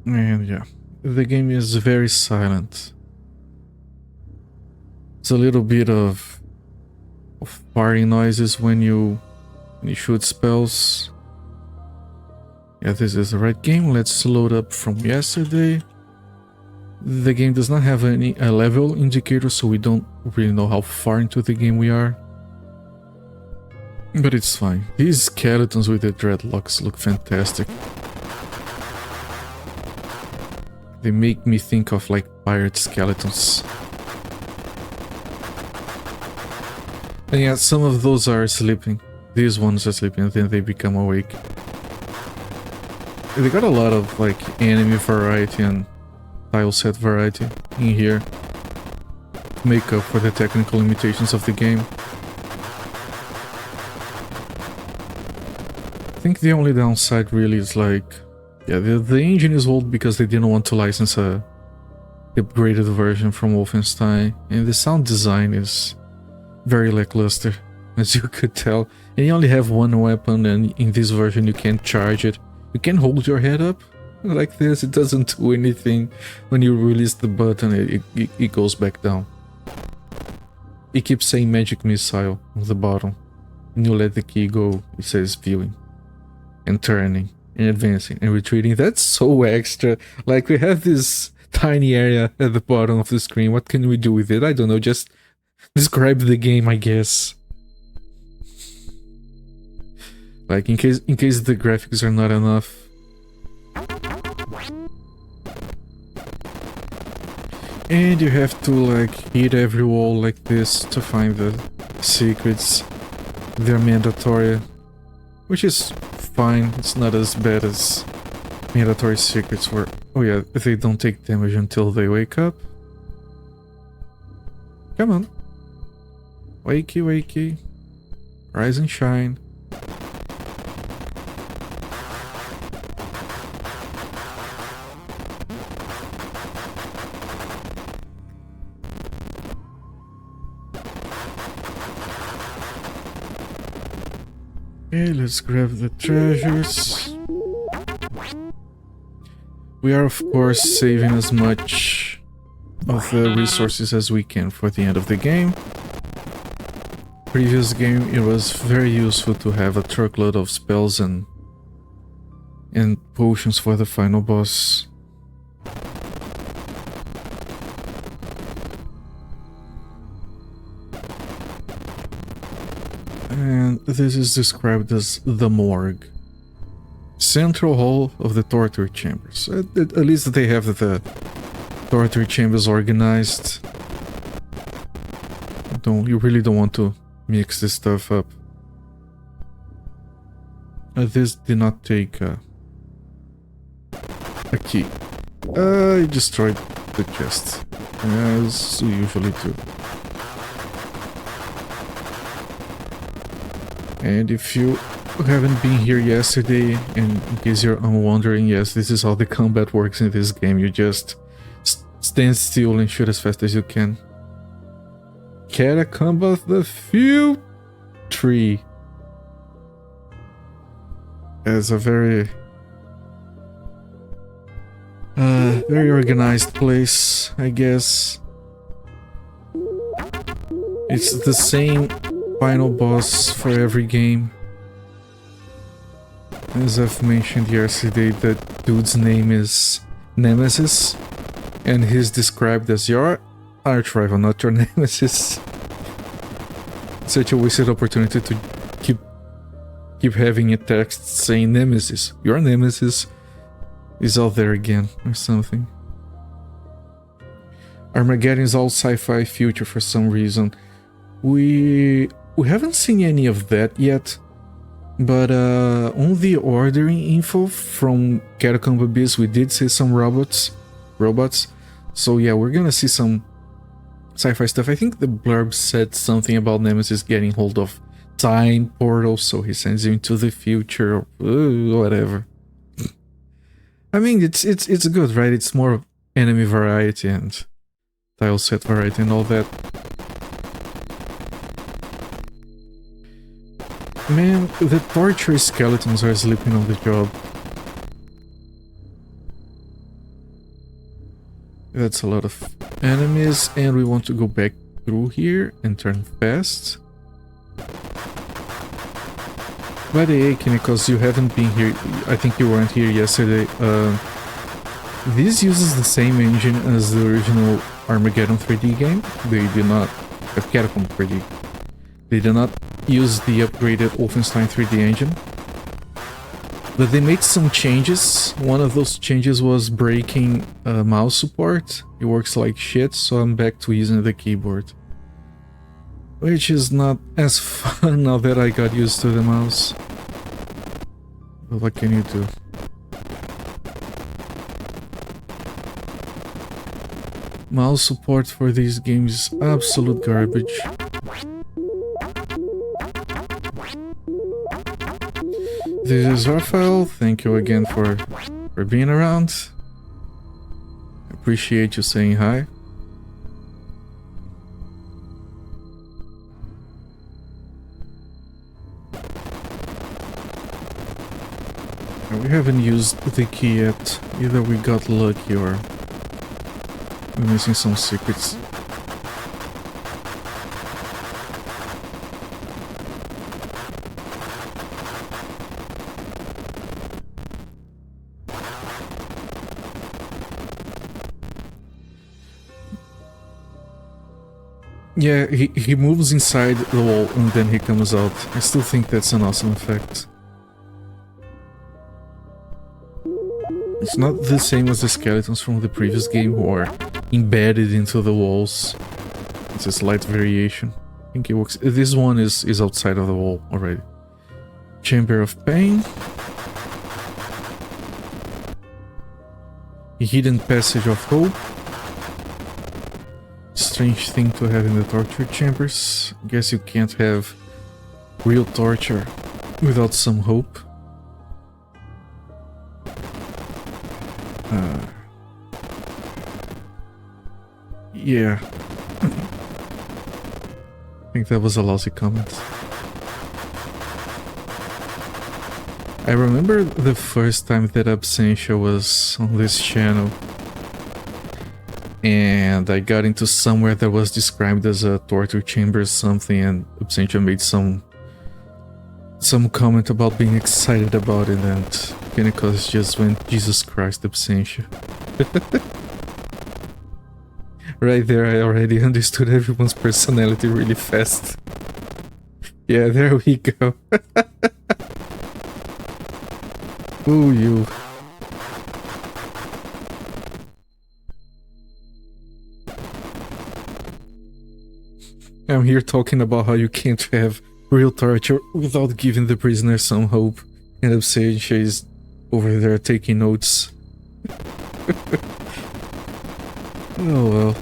And yeah, the game is very silent. It's a little bit of firing noises when you shoot spells. Yeah, this is the right game. Let's load up from yesterday. The game does not have any level indicator, so we don't really know how far into the game we are. But it's fine. These skeletons with the dreadlocks look fantastic. They make me think of like pirate skeletons. And yeah, some of those are sleeping. These ones are sleeping and then they become awake. They got a lot of like enemy variety and tile set variety in here to make up for the technical limitations of the game. I think the only downside really is like, yeah, the engine is old because they didn't want to license the upgraded version from Wolfenstein, and the sound design is very lackluster, as you could tell. And you only have one weapon, and in this version you can't charge it. You can hold your head up like this, it doesn't do anything. When you release the button, it goes back down. It keeps saying magic missile on the bottom. When you let the key go, it says viewing. And turning, and advancing, and retreating. That's so extra. Like, we have this tiny area at the bottom of the screen. What can we do with it? I don't know, just describe the game, I guess. Like, in case the graphics are not enough. And you have to, like, hit every wall like this to find the secrets. They're mandatory. Which is fine, it's not as bad as mandatory secrets where, oh yeah, they don't take damage until they wake up. Come on. Wakey, wakey. Rise and shine. Okay, let's grab the treasures. We are of course saving as much of the resources as we can for the end of the game. Previous game, it was very useful to have a truckload of spells and potions for the final boss. And this is described as the morgue. Central hall of the torture chambers. At least they have the torture chambers organized. You really don't want to mix this stuff up. This did not take a key. I destroyed the chest, as we usually do. And if you haven't been here yesterday, and in case you're wondering, yes, this is how the combat works in this game. You just stand still and shoot as fast as you can. Catacomb of the Future as a very organized place, I guess. It's the same final boss for every game. As I've mentioned yesterday, that dude's name is Nemesis, and he's described as your arch rival, not your nemesis. Such a wasted opportunity to keep having a text saying Nemesis. Your nemesis is out there again, or something. Armageddon is all sci-fi future for some reason. We haven't seen any of that yet, but on the ordering info from Catacomb Abyss, we did see some robots. So yeah, we're gonna see some sci-fi stuff. I think the blurb said something about Nemesis getting hold of time portals, so he sends you into the future, or whatever. I mean, it's good, right? It's more enemy variety and tile set variety and all that. Man, the torture skeletons are sleeping on the job. That's a lot of enemies, and we want to go back through here and turn fast. By the way, because you haven't been here, I think you weren't here yesterday, this uses the same engine as the original Armageddon 3D game. They did not have Catacomb 3D. They did not use the upgraded Wolfenstein 3D engine. But they made some changes. One of those changes was breaking mouse support. It works like shit, so I'm back to using the keyboard. Which is not as fun now that I got used to the mouse. But what can you do? Mouse support for these games is absolute garbage. This is Raphael, thank you again for being around. Appreciate you saying hi. We haven't used the key yet. Either we got lucky or we're missing some secrets. Yeah, he moves inside the wall and then he comes out. I still think that's an awesome effect. It's not the same as the skeletons from the previous game who are embedded into the walls. It's a slight variation. I think it works. This one is outside of the wall already. Chamber of Pain. Hidden Passage of Hope. Strange thing to have in the torture chambers. Guess you can't have real torture without some hope. Yeah. I think that was a lousy comment. I remember the first time that Absentia was on this channel. And I got into somewhere that was described as a torture chamber or something, and Absentia made some comment about being excited about it, and Pentecost just went, Jesus Christ, Absentia. Right there, I already understood everyone's personality really fast. Yeah, there we go. Ooh, you. I'm here talking about how you can't have real torture without giving the prisoner some hope, and Absentia is over there taking notes. Oh well.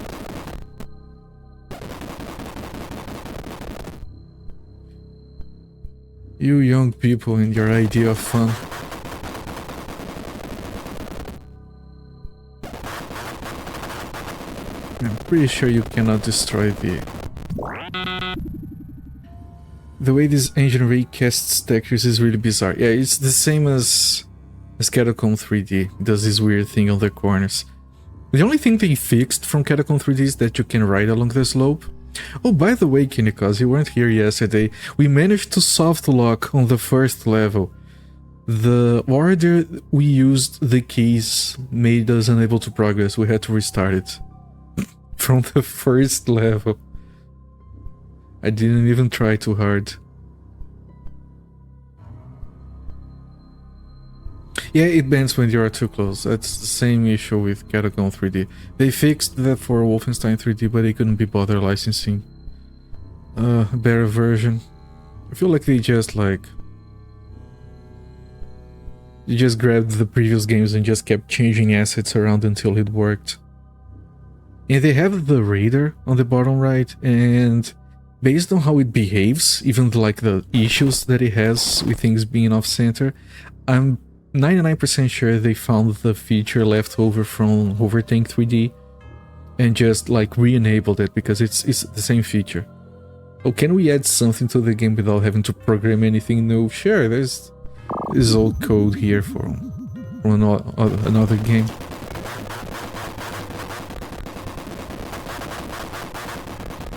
You young people and your idea of fun. I'm pretty sure you cannot destroy the way this engine recasts textures is really bizarre. Yeah, it's the same as Catacomb 3D. It does this weird thing on the corners. The only thing they fixed from Catacomb 3D is that you can ride along the slope. Oh, by the way, Kinikaz, you weren't here yesterday. We managed to soft lock on the first level. The order we used the keys made us unable to progress. We had to restart it. From the first level. I didn't even try too hard. Yeah, it bends when you are too close. That's the same issue with Catacomb 3D. They fixed that for Wolfenstein 3D, but they couldn't be bothered licensing a better version. I feel like they just grabbed the previous games and just kept changing assets around until it worked. And they have the radar on the bottom right, and based on how it behaves, even like the issues that it has with things being off-center, I'm 99% sure they found the feature left over from Overtank 3D and just like re-enabled it because it's the same feature. Oh, can we add something to the game without having to program anything new? Sure, there's old code here from another game.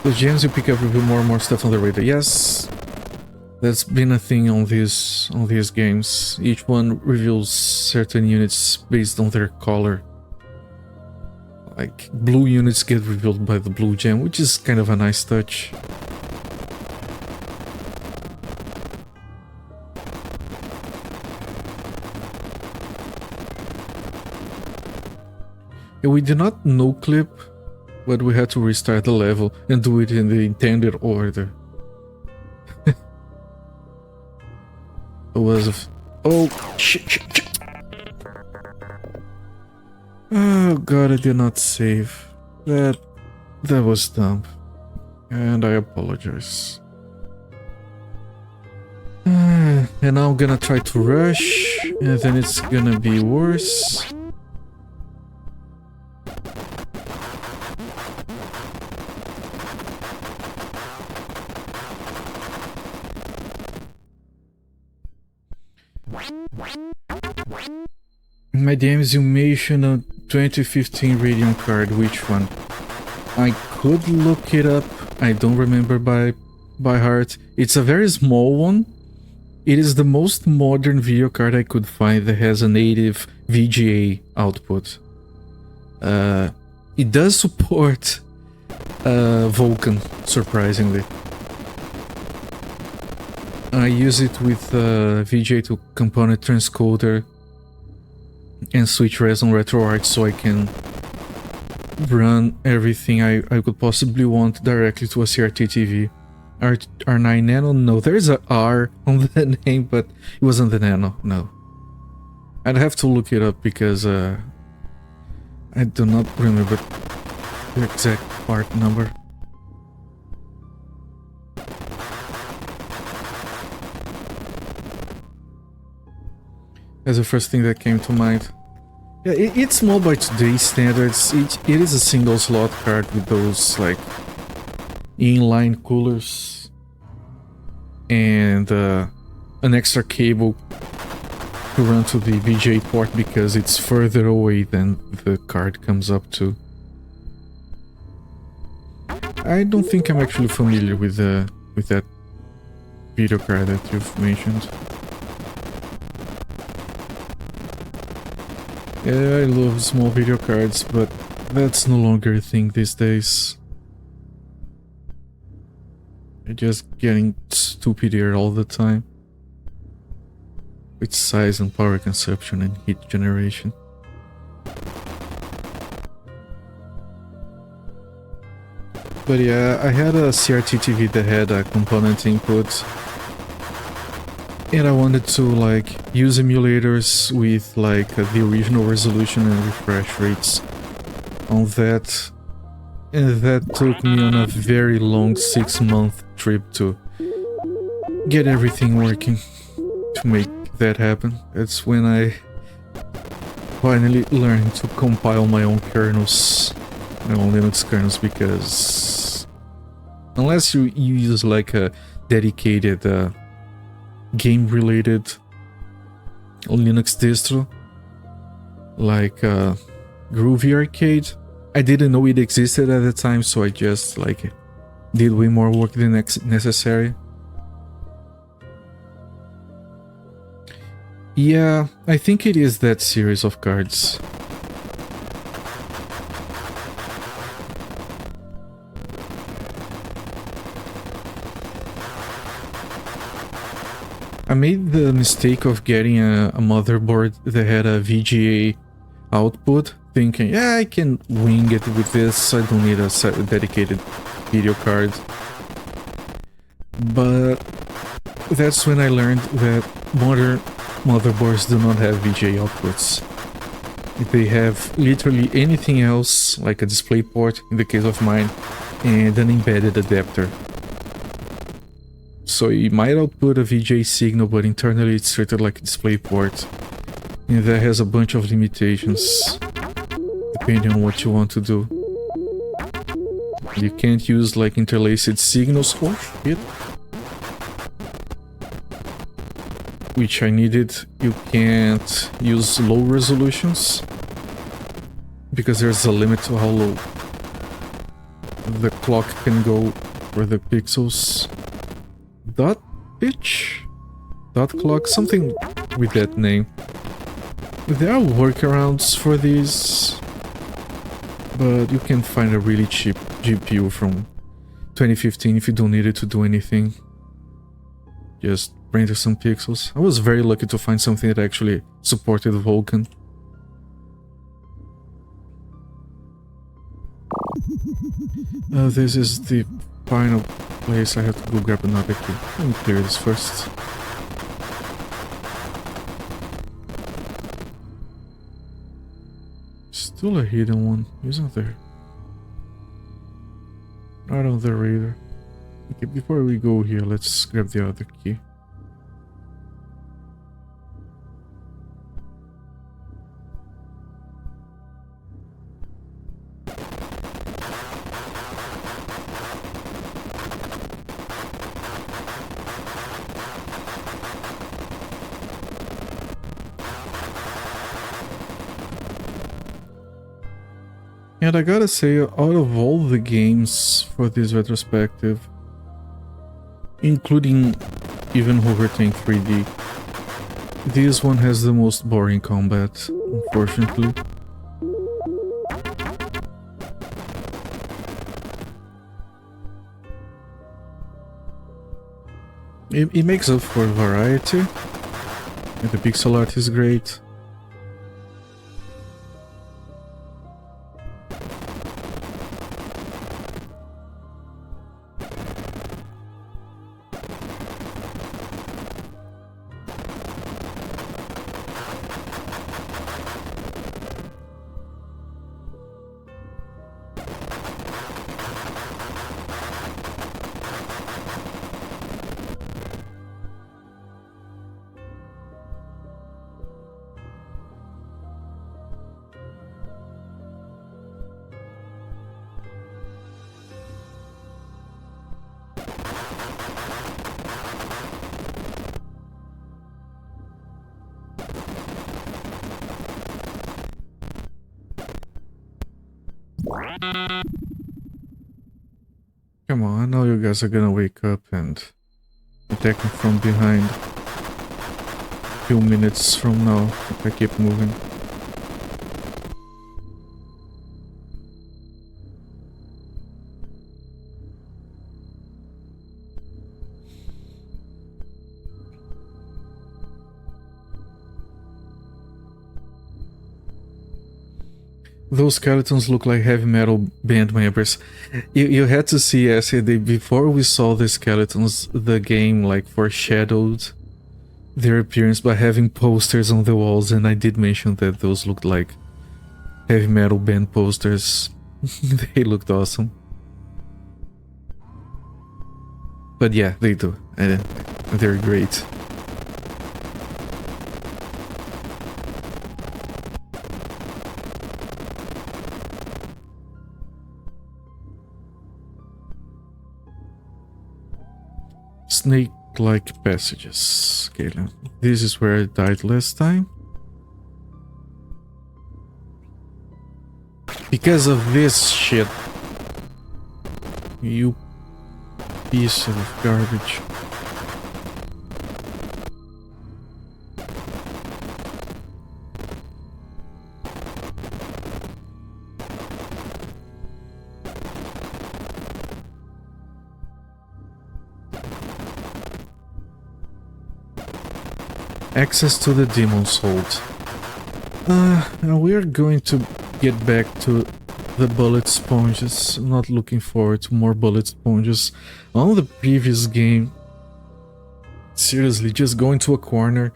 The gems you pick up reveal more and more stuff on the radar. Yes, that's been a thing on these games. Each one reveals certain units based on their color. Like blue units get revealed by the blue gem, which is kind of a nice touch. Yeah, we did not no-clip, but we had to restart the level and do it in the intended order. It was oh shit. Oh god, I did not save. That was dumb. And I apologize. And now I'm gonna try to rush, and then it's gonna be worse. In my DMs you mentioned a 2015 Radeon card. Which one? I could look it up. I don't remember by heart. It's a very small one. It is the most modern video card I could find that has a native VGA output. It does support Vulkan, surprisingly. I use it with VGA to component transcoder and switch res on RetroArch so I can run everything I could possibly want directly to a CRT TV. R9 Nano? No, there's a R on the name, but it wasn't the Nano, no. I'd have to look it up because I do not remember the exact part number. That's the first thing that came to mind. Yeah, it's small by today's standards. It is a single slot card with those like inline coolers and an extra cable to run to the VGA port because it's further away than the card comes up to. I don't think I'm actually familiar with that video card that you've mentioned. Yeah, I love small video cards, but that's no longer a thing these days. They're just getting stupider all the time. With size and power consumption and heat generation. But yeah, I had a CRT TV that had a component input. And I wanted to like use emulators with like the original resolution and refresh rates on that. And that took me on a very long 6-month trip to get everything working to make that happen. That's when I finally learned to compile my own kernels, my own Linux kernels, because unless you use like a dedicated game-related Linux distro, like Groovy Arcade. I didn't know it existed at the time, so I just like did way more work than necessary. Yeah, I think it is that series of cards. I made the mistake of getting a motherboard that had a VGA output, thinking, yeah, I can wing it with this, I don't need a dedicated video card. But that's when I learned that modern motherboards do not have VGA outputs. They have literally anything else, like a display port, in the case of mine, and an embedded adapter. So it might output a VGA signal, but internally it's treated like a display port. And that has a bunch of limitations, depending on what you want to do. You can't use like interlaced signals, oh shit, which I needed. You can't use low resolutions, because there's a limit to how low the clock can go for the pixels. Dot pitch? Dot clock? Something with that name. There are workarounds for these, but you can find a really cheap GPU from 2015 if you don't need it to do anything. Just render some pixels. I was very lucky to find something that actually supported Vulkan. This is the final place. I have to go grab another key. Let me clear this first. Still a hidden one, isn't there? Not on the radar. Okay, before we go here, let's grab the other key. And I gotta say, out of all the games for this retrospective, including even Overtank 3D, this one has the most boring combat, unfortunately. It makes up for variety, and the pixel art is great. Come on, I know you guys are gonna wake up and attack me from behind. A few minutes from now, if I keep moving. Those skeletons look like heavy metal band members. You had to see yesterday, before we saw the skeletons, the game like foreshadowed their appearance by having posters on the walls, and I did mention that those looked like heavy metal band posters. They looked awesome. But yeah, they do, and they're great. Snake-like passages. Okay, this is where I died last time. Because of this shit. You piece of garbage. Access to the Demon's Hold. We're going to get back to the bullet sponges. I'm not looking forward to more bullet sponges. On the previous game, seriously, just going to a corner,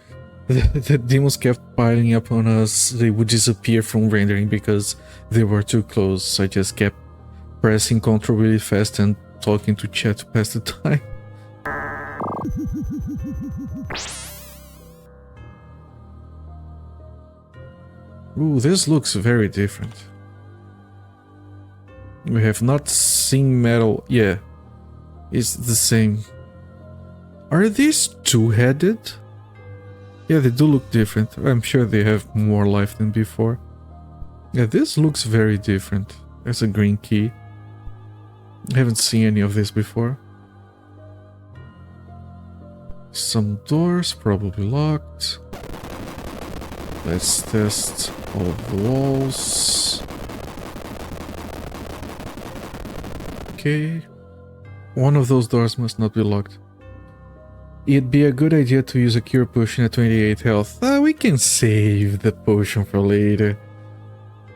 the demons kept piling up on us. They would disappear from rendering because they were too close. I just kept pressing Ctrl really fast and talking to chat to pass the time. Ooh, this looks very different. We have not seen metal. Yeah, it's the same. Are these two-headed? Yeah, they do look different. I'm sure they have more life than before. Yeah, this looks very different. There's a green key. I haven't seen any of this before. Some doors, probably locked. Let's test all of the walls. Okay. One of those doors must not be locked. It'd be a good idea to use a cure potion at 28 health. We can save the potion for later.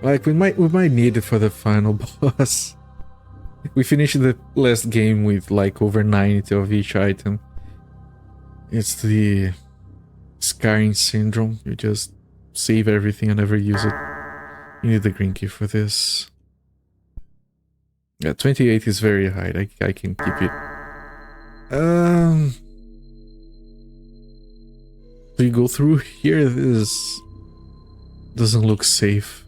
Like, we might need it for the final boss. We finished the last game with like over 90 of each item. It's the Scarring Syndrome. You just save everything and never use it. You need the green key for this. Yeah, 28 is very high. I can keep it. Do you go through here? This doesn't look safe.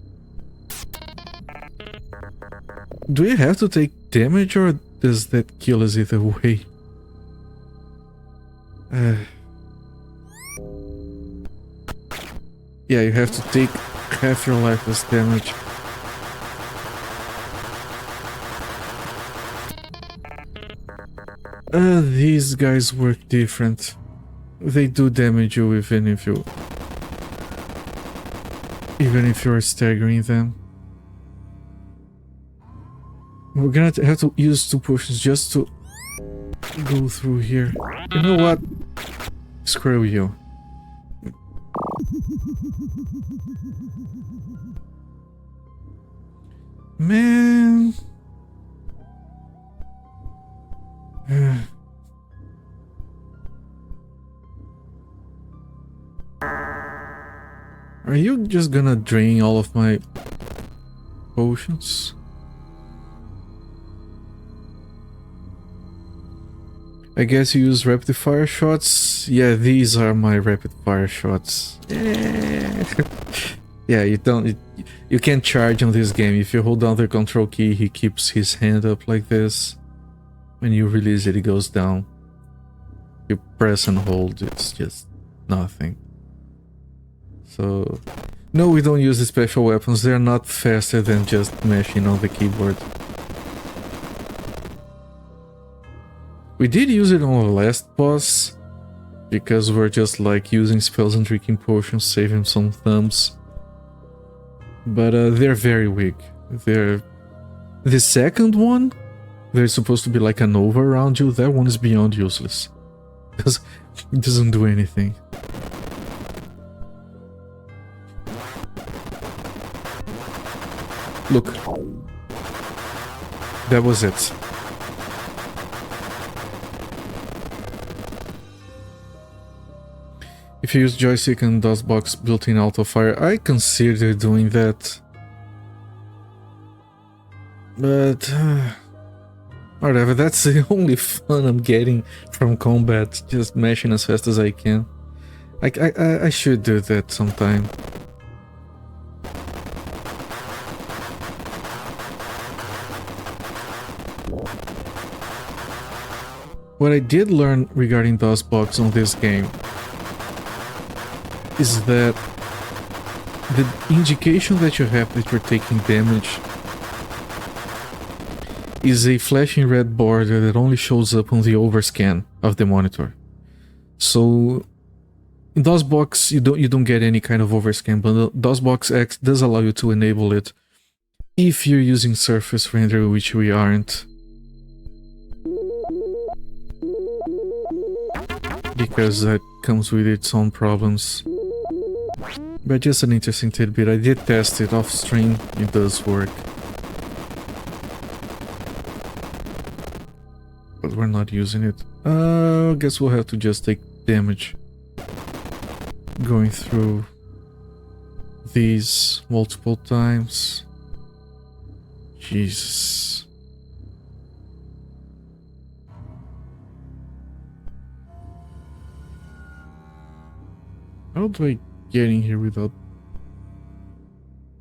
Do you have to take damage or does that kill us either way? Yeah, you have to take half your life as damage. These guys work different. They do damage you even if you're staggering them. We're gonna have to use 2 potions just to go through here. You know what? Screw you. Man. Are you just gonna drain all of my potions? I guess you use rapid fire shots. Yeah, these are my rapid fire shots. Yeah, you can't charge on this game. If you hold down the control key, he keeps his hand up like this. When you release it, it goes down. You press and hold, it's just nothing. So, no, we don't use the special weapons. They're not faster than just mashing on the keyboard. We did use it on the last boss, because we're just like using spells and drinking potions, saving some thumbs. But they're very weak. The second one, there's supposed to be like a Nova around you. That one is beyond useless. Because it doesn't do anything. Look. That was it. If you use joystick and DOSBox built-in auto-fire, I consider doing that. But... whatever, that's the only fun I'm getting from combat. Just mashing as fast as I can. I should do that sometime. What I did learn regarding DOSBox on this game is that the indication that you have that you're taking damage is a flashing red border that only shows up on the overscan of the monitor. So in DOSBox you don't get any kind of overscan, but DOSBox X does allow you to enable it if you're using surface render, which we aren't. Because that comes with its own problems. But just an interesting tidbit, I did test it off stream, it does work. But we're not using it. I guess we'll have to just take damage going through these multiple times. Jesus. How do I get in here without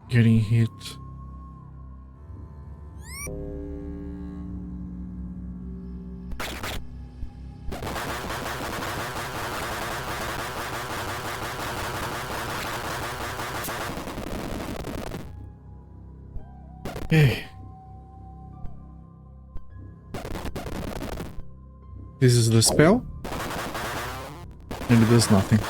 getting hit? Hey. This is the spell. And it does nothing.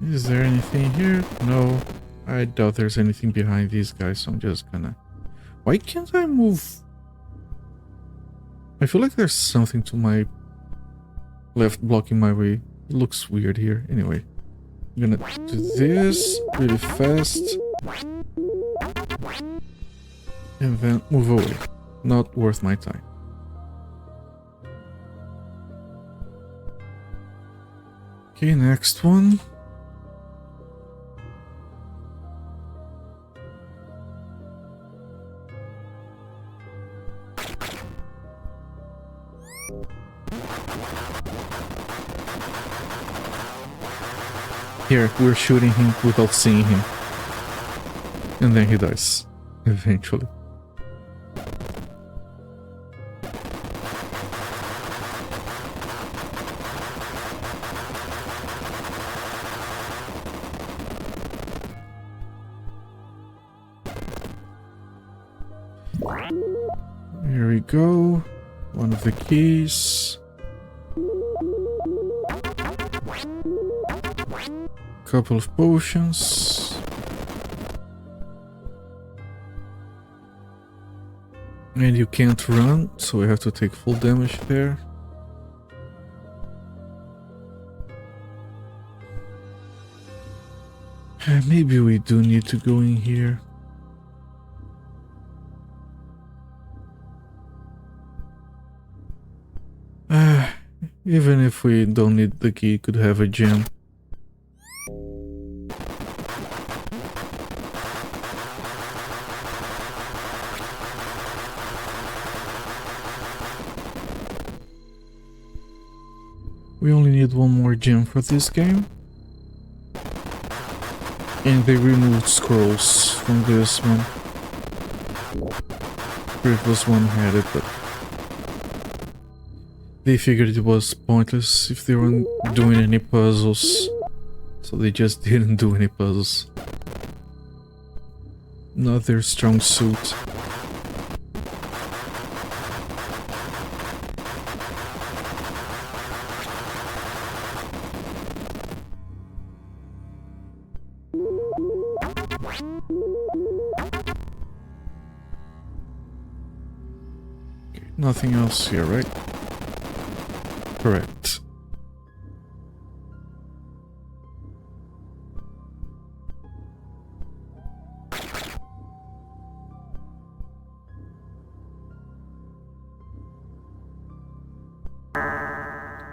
Is there anything here? No. I doubt there's anything behind these guys, so I'm just gonna... Why can't I move? I feel like there's something to my left blocking my way. It looks weird here. Anyway, I'm gonna do this really fast. And then move away. Not worth my time. Okay, next one. Here, we're shooting him without seeing him. And then he dies. Eventually. Here we go. One of the keys. Couple of potions. And you can't run, so we have to take full damage there. Maybe we do need to go in here. Even if we don't need the key, could have a gem. We only need one more gem for this game. And they removed scrolls from this one. It was one-headed, but they figured it was pointless if they weren't doing any puzzles. So they just didn't do any puzzles. Not their strong suit. Nothing else here, right? Correct.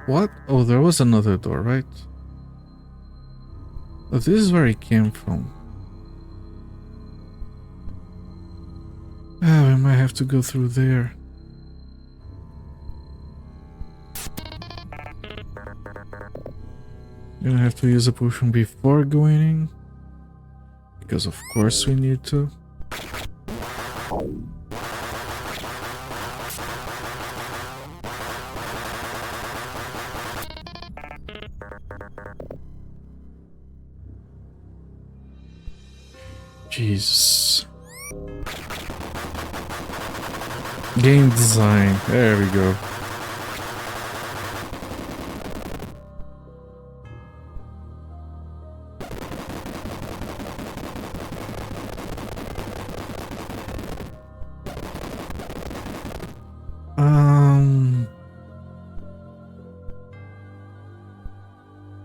What? Oh, there was another door, right? Oh, this is where he came from. Ah, we might have to go through there. Gonna have to use a potion before going in, because of course we need to. Jesus. Game design. There we go.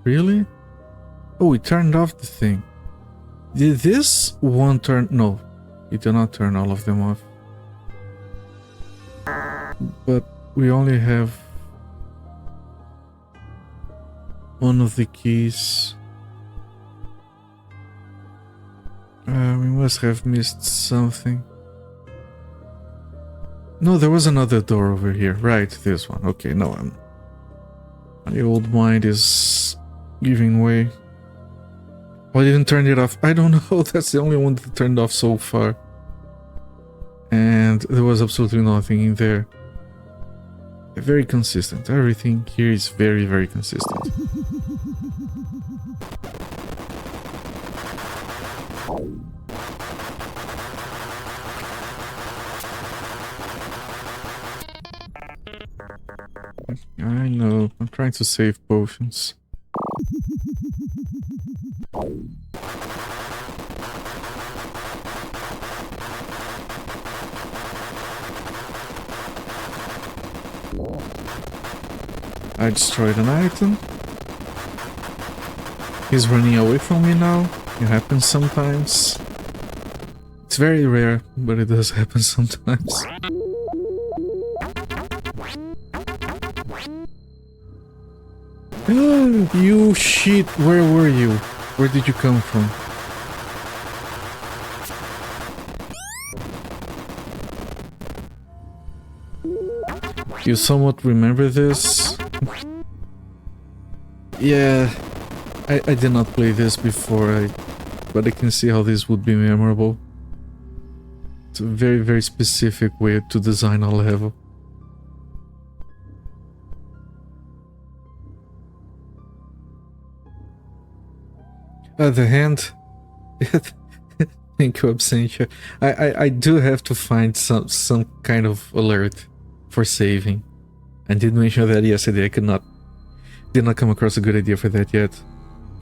Really? Oh, we turned off the thing. Did this one turn? No, it did not turn all of them off. But we only have one of the keys. We must have missed something. No, there was another door over here. Right, this one. Okay, no, my old mind is giving way. Oh, I didn't turn it off. I don't know. That's the only one that turned off so far. And there was absolutely nothing in there. Very consistent. Everything here is very, very consistent. I know, I'm trying to save potions. I destroyed an item. He's running away from me now. It happens sometimes. It's very rare, but it does happen sometimes. You shit, where were you? Where did you come from? You somewhat remember this? Yeah, I did not play this before, but I can see how this would be memorable. It's a very, very specific way to design a level. The hand. Thank you, Absentia. I do have to find some kind of alert for saving. I did mention that yesterday. I did not come across a good idea for that yet.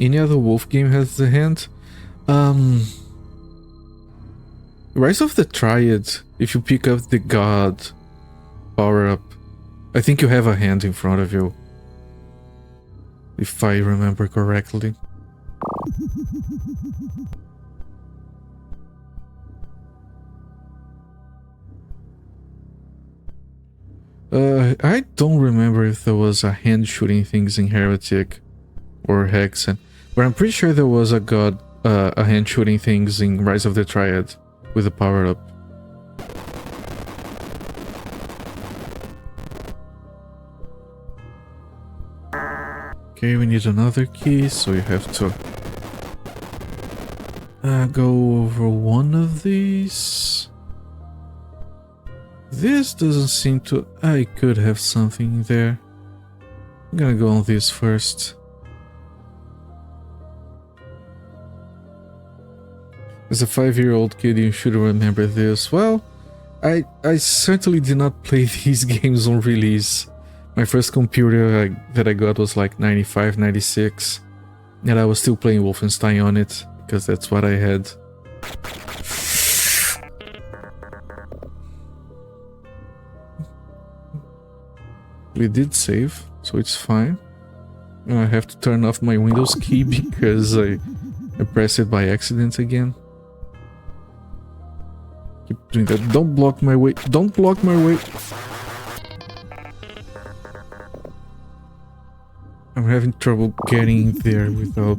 Any other wolf game has the hand? Rise of the Triad. If you pick up the god power up, I think you have a hand in front of you. If I remember correctly. I don't remember if there was a hand shooting things in Heretic or Hexen, but I'm pretty sure there was a god, a hand shooting things in Rise of the Triad with a power up. Okay, we need another key, so you have to go over one of these. This doesn't seem to... I could have something there. I'm gonna go on this first. As a 5-year-old kid, you should remember this. Well, I certainly did not play these games on release. My first computer that I got was like 95, 96. And I was still playing Wolfenstein on it, because that's what I had. We did save, so it's fine. I have to turn off my Windows key because I pressed it by accident again. Keep doing that. Don't block my way. Don't block my way. I'm having trouble getting there without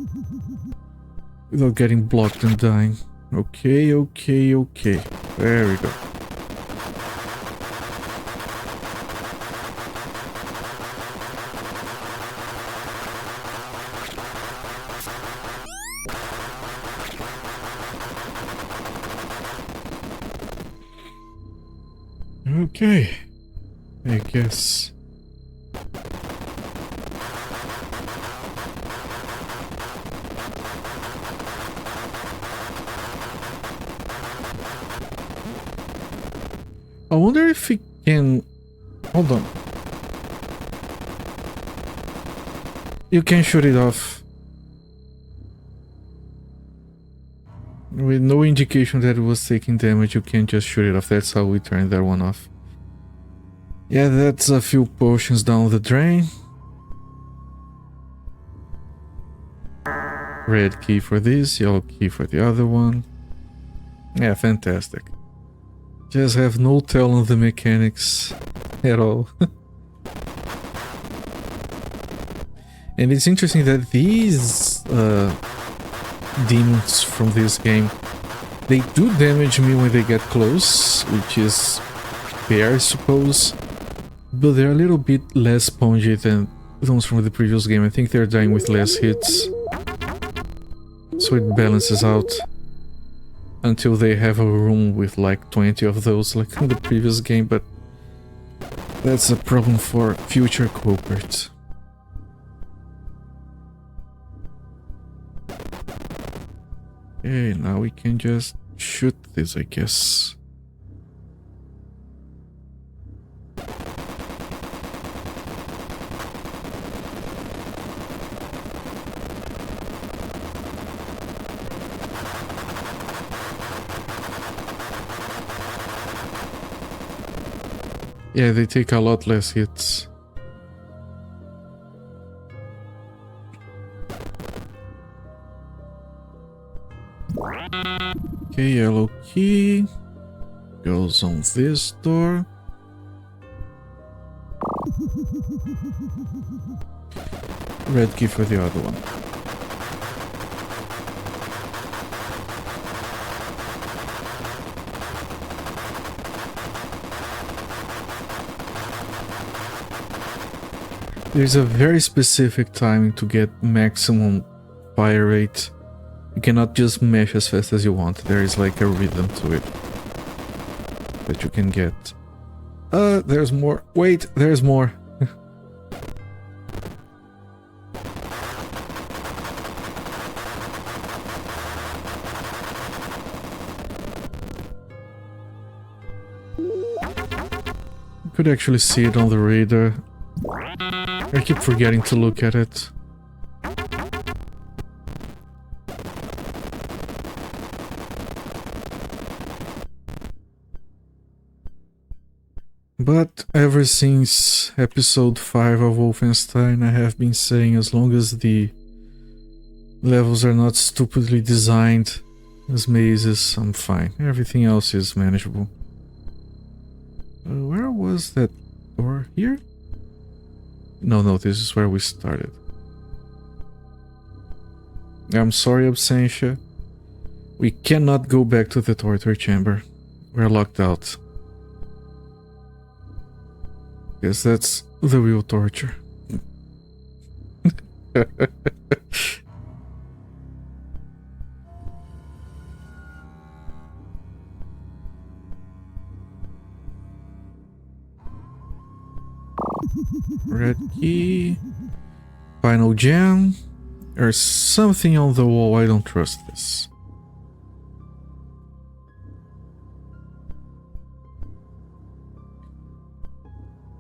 getting blocked and dying. Okay, okay, okay. There we go. Okay, I guess. I wonder if we can... Hold on. You can shoot it off. With no indication that it was taking damage, you can just shoot it off. That's how we turn that one off. Yeah, that's a few potions down the drain. Red key for this, yellow key for the other one. Yeah, fantastic. Just have no tell on the mechanics at all. And it's interesting that these demons from this game, they do damage me when they get close, which is fair, I suppose. But they're a little bit less spongy than those from the previous game. I think they're dying with less hits. So it balances out. Until they have a room with like 20 of those, like in the previous game, but That's a problem for future culprits. Okay, now we can just shoot this, I guess. Yeah, they take a lot less hits. Okay, yellow key goes on this door. Red key for the other one. There's a very specific timing to get maximum fire rate. You cannot just mesh as fast as you want. There is like a rhythm to it that you can get. There's more. Wait, there's more. You could actually see it on the radar. I keep forgetting to look at it. But ever since episode 5 of Wolfenstein, I have been saying as long as the levels are not stupidly designed as mazes, I'm fine. Everything else is manageable. Where was that door? Here? No, this is where we started. I'm sorry, Absentia. We cannot go back to the torture chamber. We're locked out. Guess that's the real torture. Red key. Final gem. There's something on the wall. I don't trust this.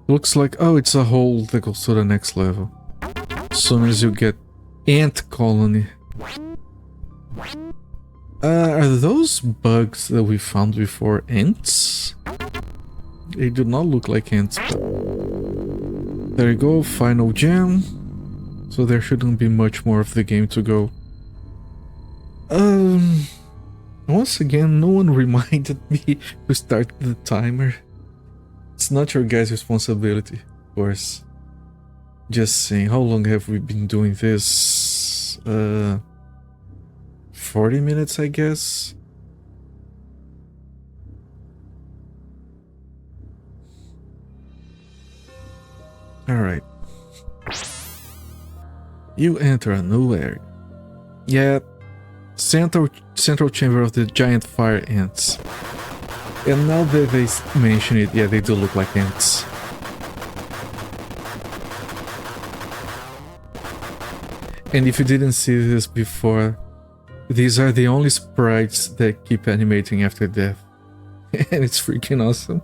Looks like, oh, it's a hole that goes to the next level. As soon as you get ant colony. Are those bugs that we found before ants? They do not look like ants. There you go, final gem. So there shouldn't be much more of the game to go. Once again, no one reminded me to start the timer. It's not your guys' responsibility, of course. Just saying, how long have we been doing this? 40 minutes, I guess? Alright. You enter a new area. Yeah, central chamber of the giant fire ants. And now that they mention it, yeah, they do look like ants. And if you didn't see this before, these are the only sprites that keep animating after death. And it's freaking awesome.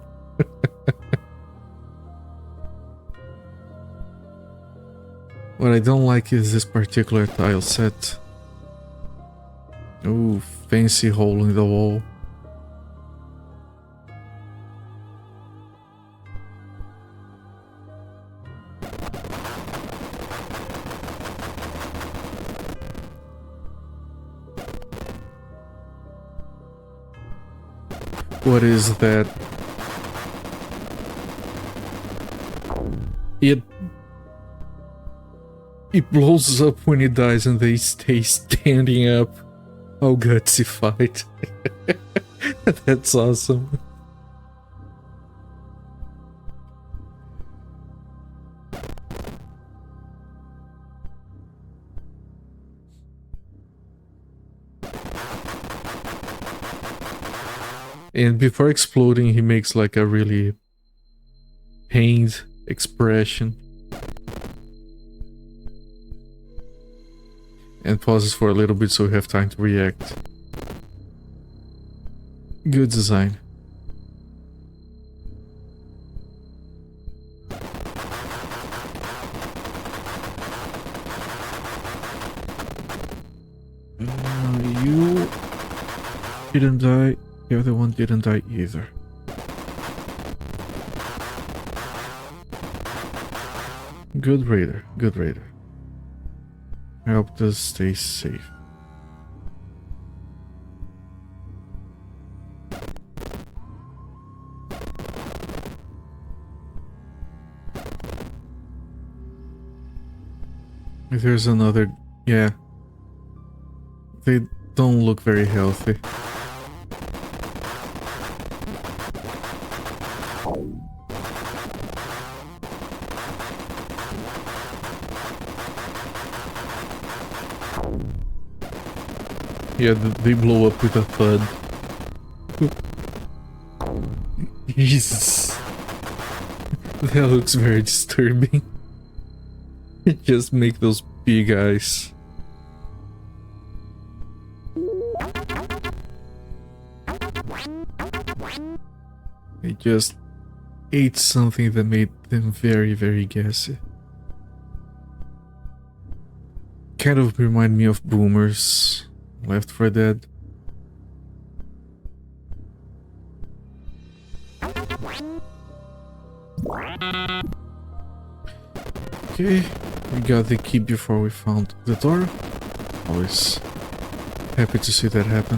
What I don't like is this particular tile set. Ooh, fancy hole in the wall. What is that? It blows up when it dies and they stay standing up. Oh, gutsy fight. That's awesome. And before exploding, he makes like a really pained expression. And pauses for a little bit so we have time to react. Good design. You didn't die. The other one didn't die either. Good raider. Good raider. Helped us stay safe. There's another... yeah. They don't look very healthy. Yeah, they blow up with a thud. Jesus. That looks very disturbing. Just make those big eyes. They just ate something that made them very, very gassy. Kind of remind me of boomers. Left 4 Dead. Okay, we got the key before we found the door. Always happy to see that happen.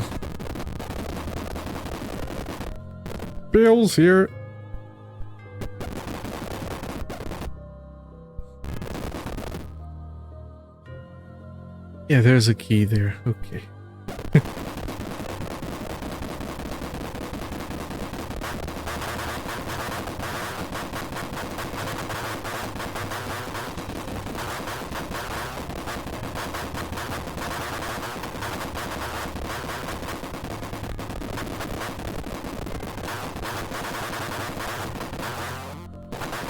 Bill's here. Yeah, there's a key there. Okay.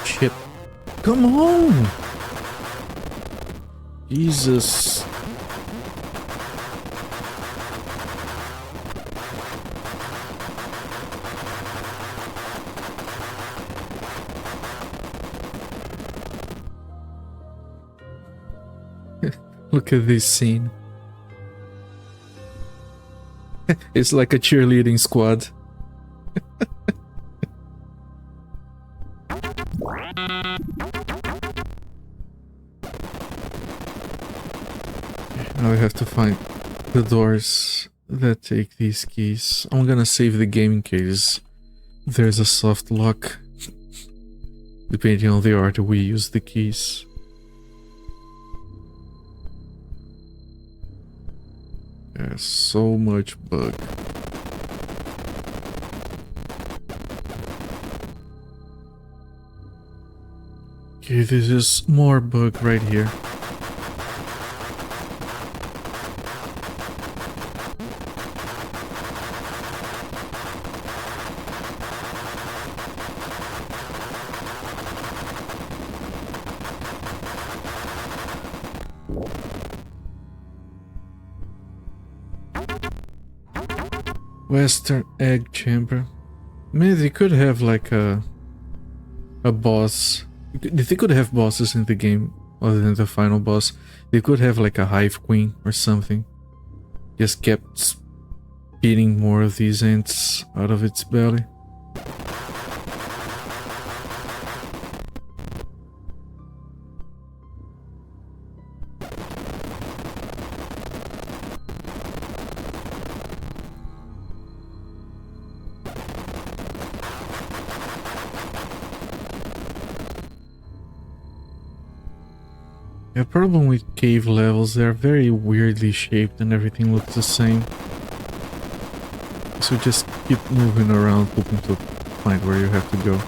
Shit. Come on! Jesus. Look at this scene. It's like a cheerleading squad. Now we have to find the doors that take these keys. I'm gonna save the game in case there's a soft lock. Depending on the order we use the keys. There's so much bug. Okay, this is more bug right here. Western egg chamber. Man, they could have like a boss. They could have bosses in the game other than the final boss. They could have like a hive queen or something. Just kept spitting more of these ants out of its belly. The problem with cave levels, they're very weirdly shaped and everything looks the same. So just keep moving around hoping to find where you have to go.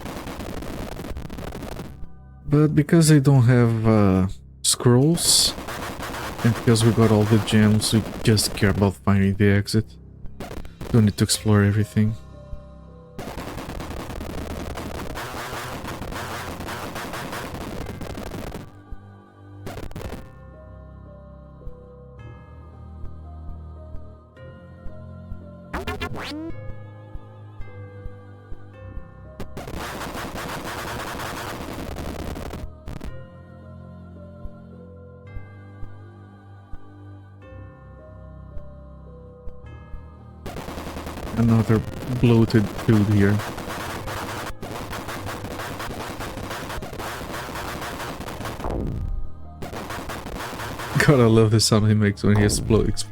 But because they don't have scrolls, and because we got all the gems, we just care about finding the exit. Don't need to explore everything. Another bloated dude here. God, I love the sound he makes when he explodes.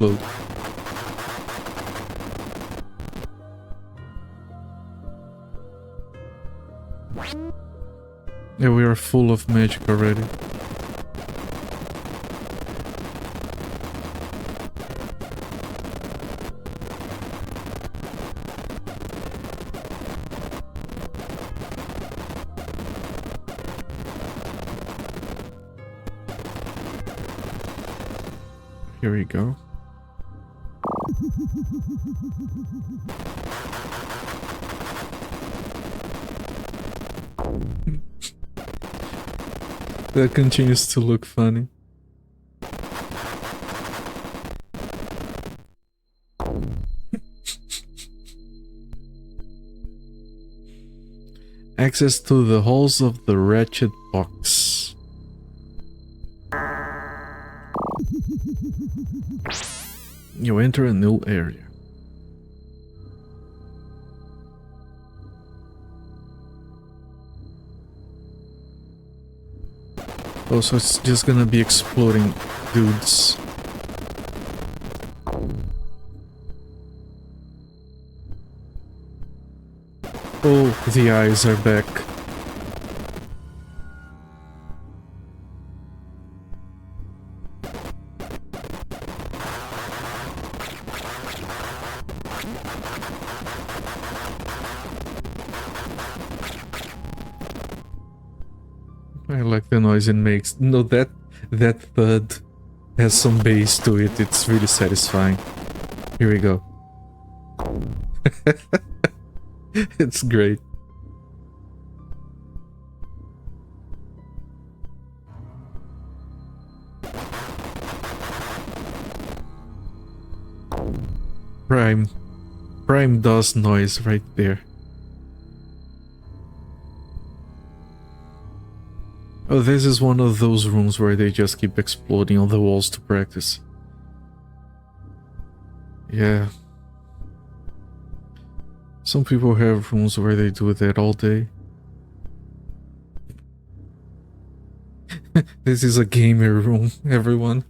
Yeah, we are full of magic already. Here we go. That continues to look funny. Access to the halls of the wretched box. You enter a new area. Oh, so it's just gonna be exploding dudes. Oh, the eyes are back. I like the noise it makes. No, that thud has some bass to it. It's really satisfying. Here we go. It's great. Prime does noise right there. Oh, this is one of those rooms where they just keep exploding on the walls to practice. Yeah. Some people have rooms where they do that all day. This is a gamer room, everyone.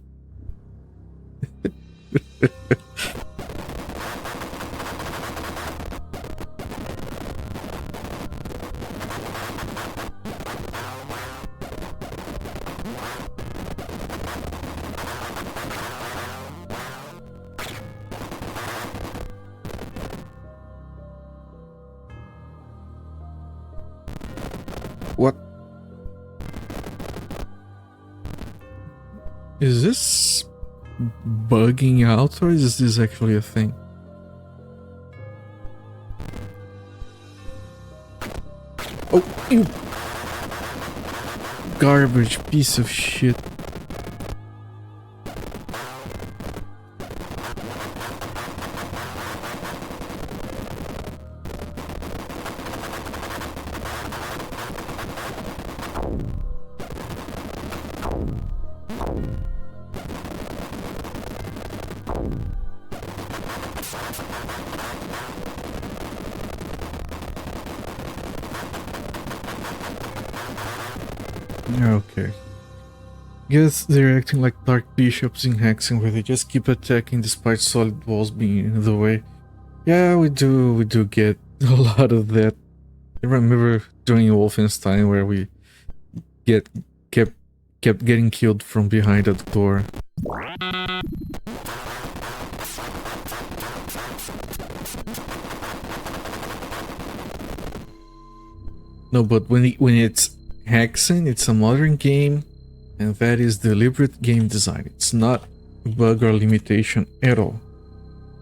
What? Is this bugging out, or is this actually a thing? Oh, you garbage piece of shit. Okay. Guess they're acting like dark bishops in hexing, where they just keep attacking despite solid walls being in the way. Yeah, we do get a lot of that. I remember during Wolfenstein where we kept getting killed from behind a door. No, but when it's hexing, it's a modern game, and that is deliberate game design. It's not a bug or limitation at all.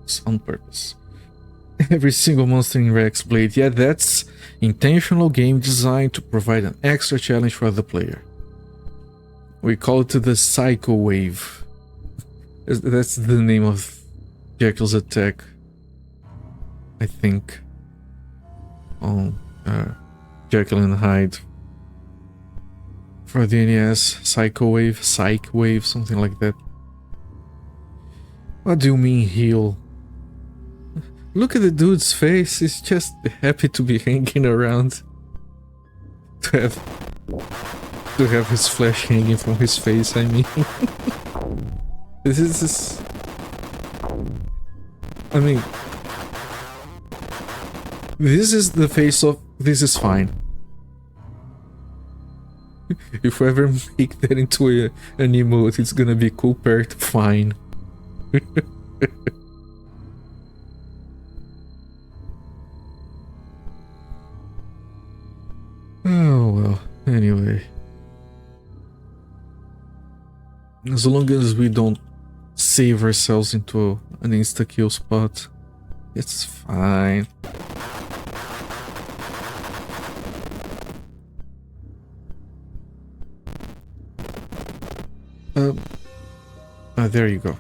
It's on purpose. Every single monster in Rex Blade, yeah, that's intentional game design to provide an extra challenge for the player. We call it the Psycho Wave. That's the name of Jekyll's attack. I think, on Jekyll and Hyde for the NES. Psych Wave, something like that. What do you mean heal? Look at the dude's face, he's just happy to be hanging around. To have his flesh hanging from his face, I mean. This is... I mean... This is the face of... This is fine. If we ever make that into an emote, it's gonna be compared to fine. Oh well, anyway. As long as we don't save ourselves into an insta-kill spot, it's fine. There you go.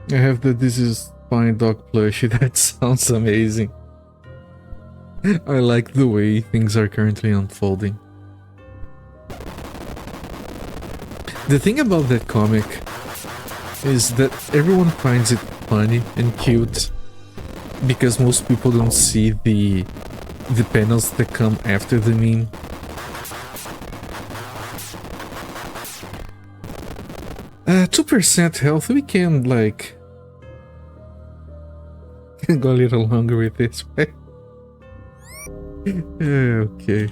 I have the This Is Fine dog plushie. That sounds amazing. I like the way things are currently unfolding. The thing about that comic is that everyone finds it funny and cute because most people don't see the panels that come after the meme. 2% health, we can like go a little longer with this, right? Okay.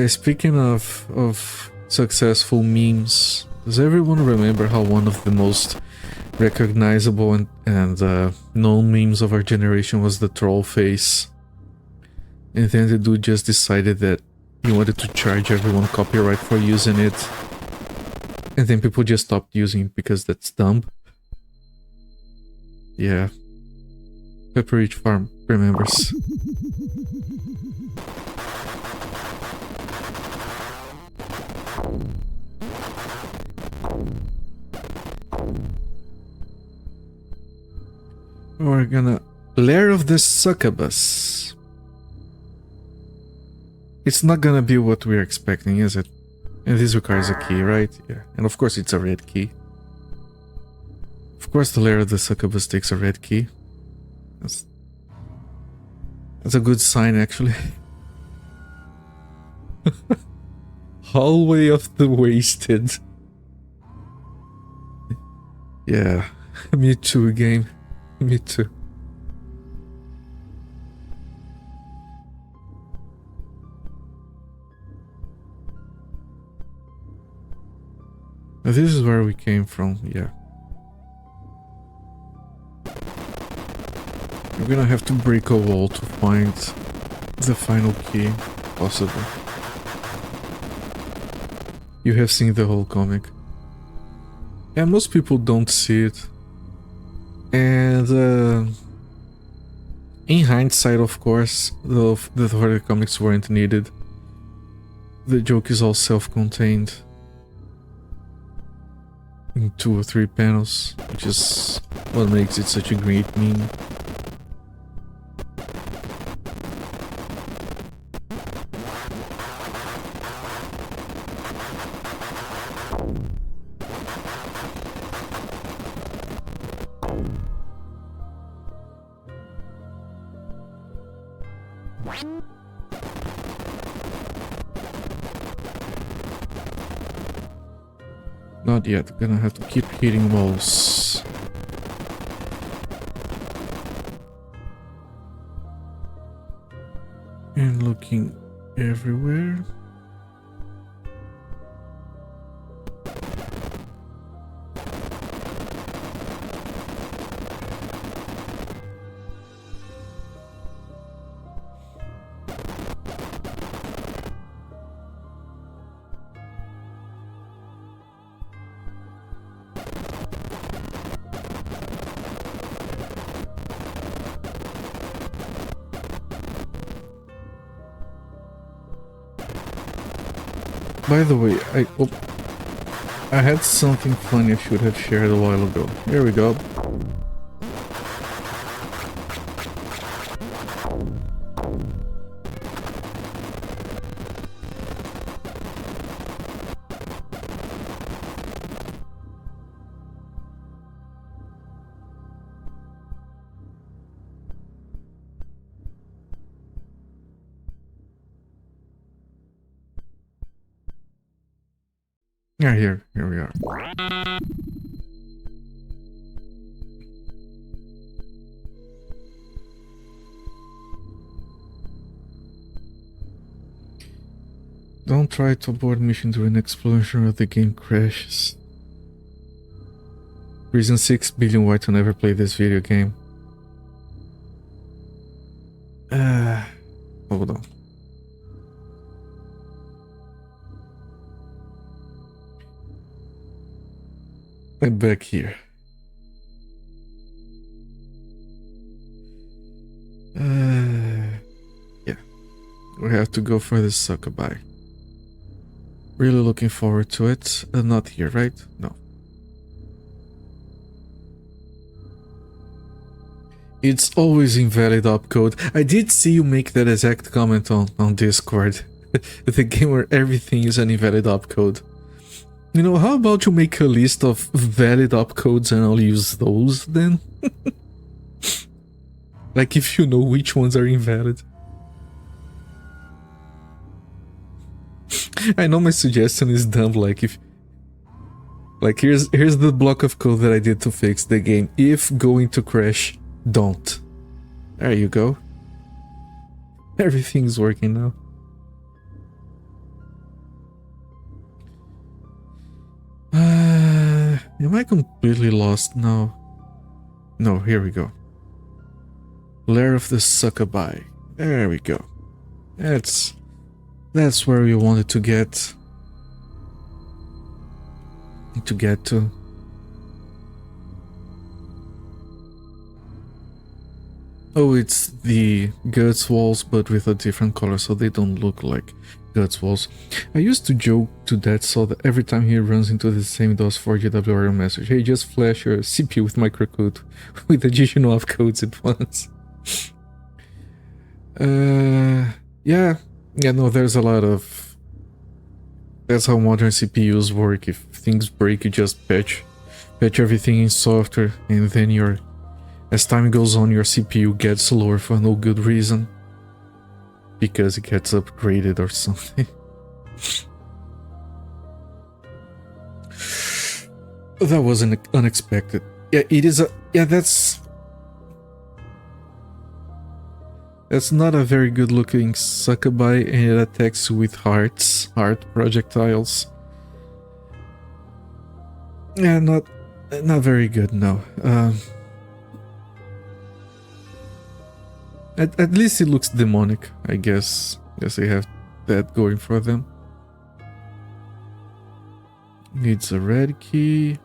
Speaking of successful memes, does everyone remember how one of the most recognizable and known memes of our generation was the troll face? And then the dude just decided that he wanted to charge everyone copyright for using it. And then people just stopped using it because that's dumb. Yeah. Pepperidge Farm remembers. We're gonna... Lair of the Succubus. It's not gonna be what we're expecting, is it? And this requires a key, right? Yeah. And of course it's a red key. Of course the Lair of the Succubus takes a red key. That's a good sign, actually. Hallway of the Wasted. Yeah, me too, game. Me too. This is where we came from, yeah. We're gonna have to break a wall to find the final key, possibly. You have seen the whole comic. Yeah, most people don't see it. And in hindsight, of course, the further comics weren't needed. The joke is all self-contained. In 2 or 3 panels, which is what makes it such a great meme. Not yet, gonna have to keep hitting walls. And looking everywhere. By the way, I had something funny I should have shared a while ago. Here we go. Yeah, here we are. Don't try to abort mission during explosion or the game crashes. Reason 6 billion why to never play this video game. Hold on. I'm back here. Yeah. We have to go for this succubi. Really looking forward to it. Not here, right? No. It's always invalid opcode. I did see you make that exact comment on Discord. The game where everything is an invalid opcode. You know, how about you make a list of valid opcodes and I'll use those then? Like if you know which ones are invalid. I know my suggestion is dumb, like if... Like here's the block of code that I did to fix the game. If going to crash, don't. There you go. Everything's working now. Am I completely lost now? No, here we go. Lair of the Succubi. There we go. That's where we wanted to get. To. Oh, it's the guts walls, but with a different color, so they don't look like guts walls. I used to joke to that so that every time he runs into the same DOS 4 GWR message, hey, just flash your CPU with microcode with additional opcodes at once. Yeah, no, there's a lot of... That's how modern CPUs work. If things break, you just patch everything in software, and then as time goes on, your CPU gets slower for no good reason. Because it gets upgraded or something. That was unexpected. Yeah, it is a... Yeah, that's not a very good looking succubi, and it attacks with heart projectiles. Yeah, not very good, no. At least it looks demonic, I guess. Guess they have that going for them. Needs a red key.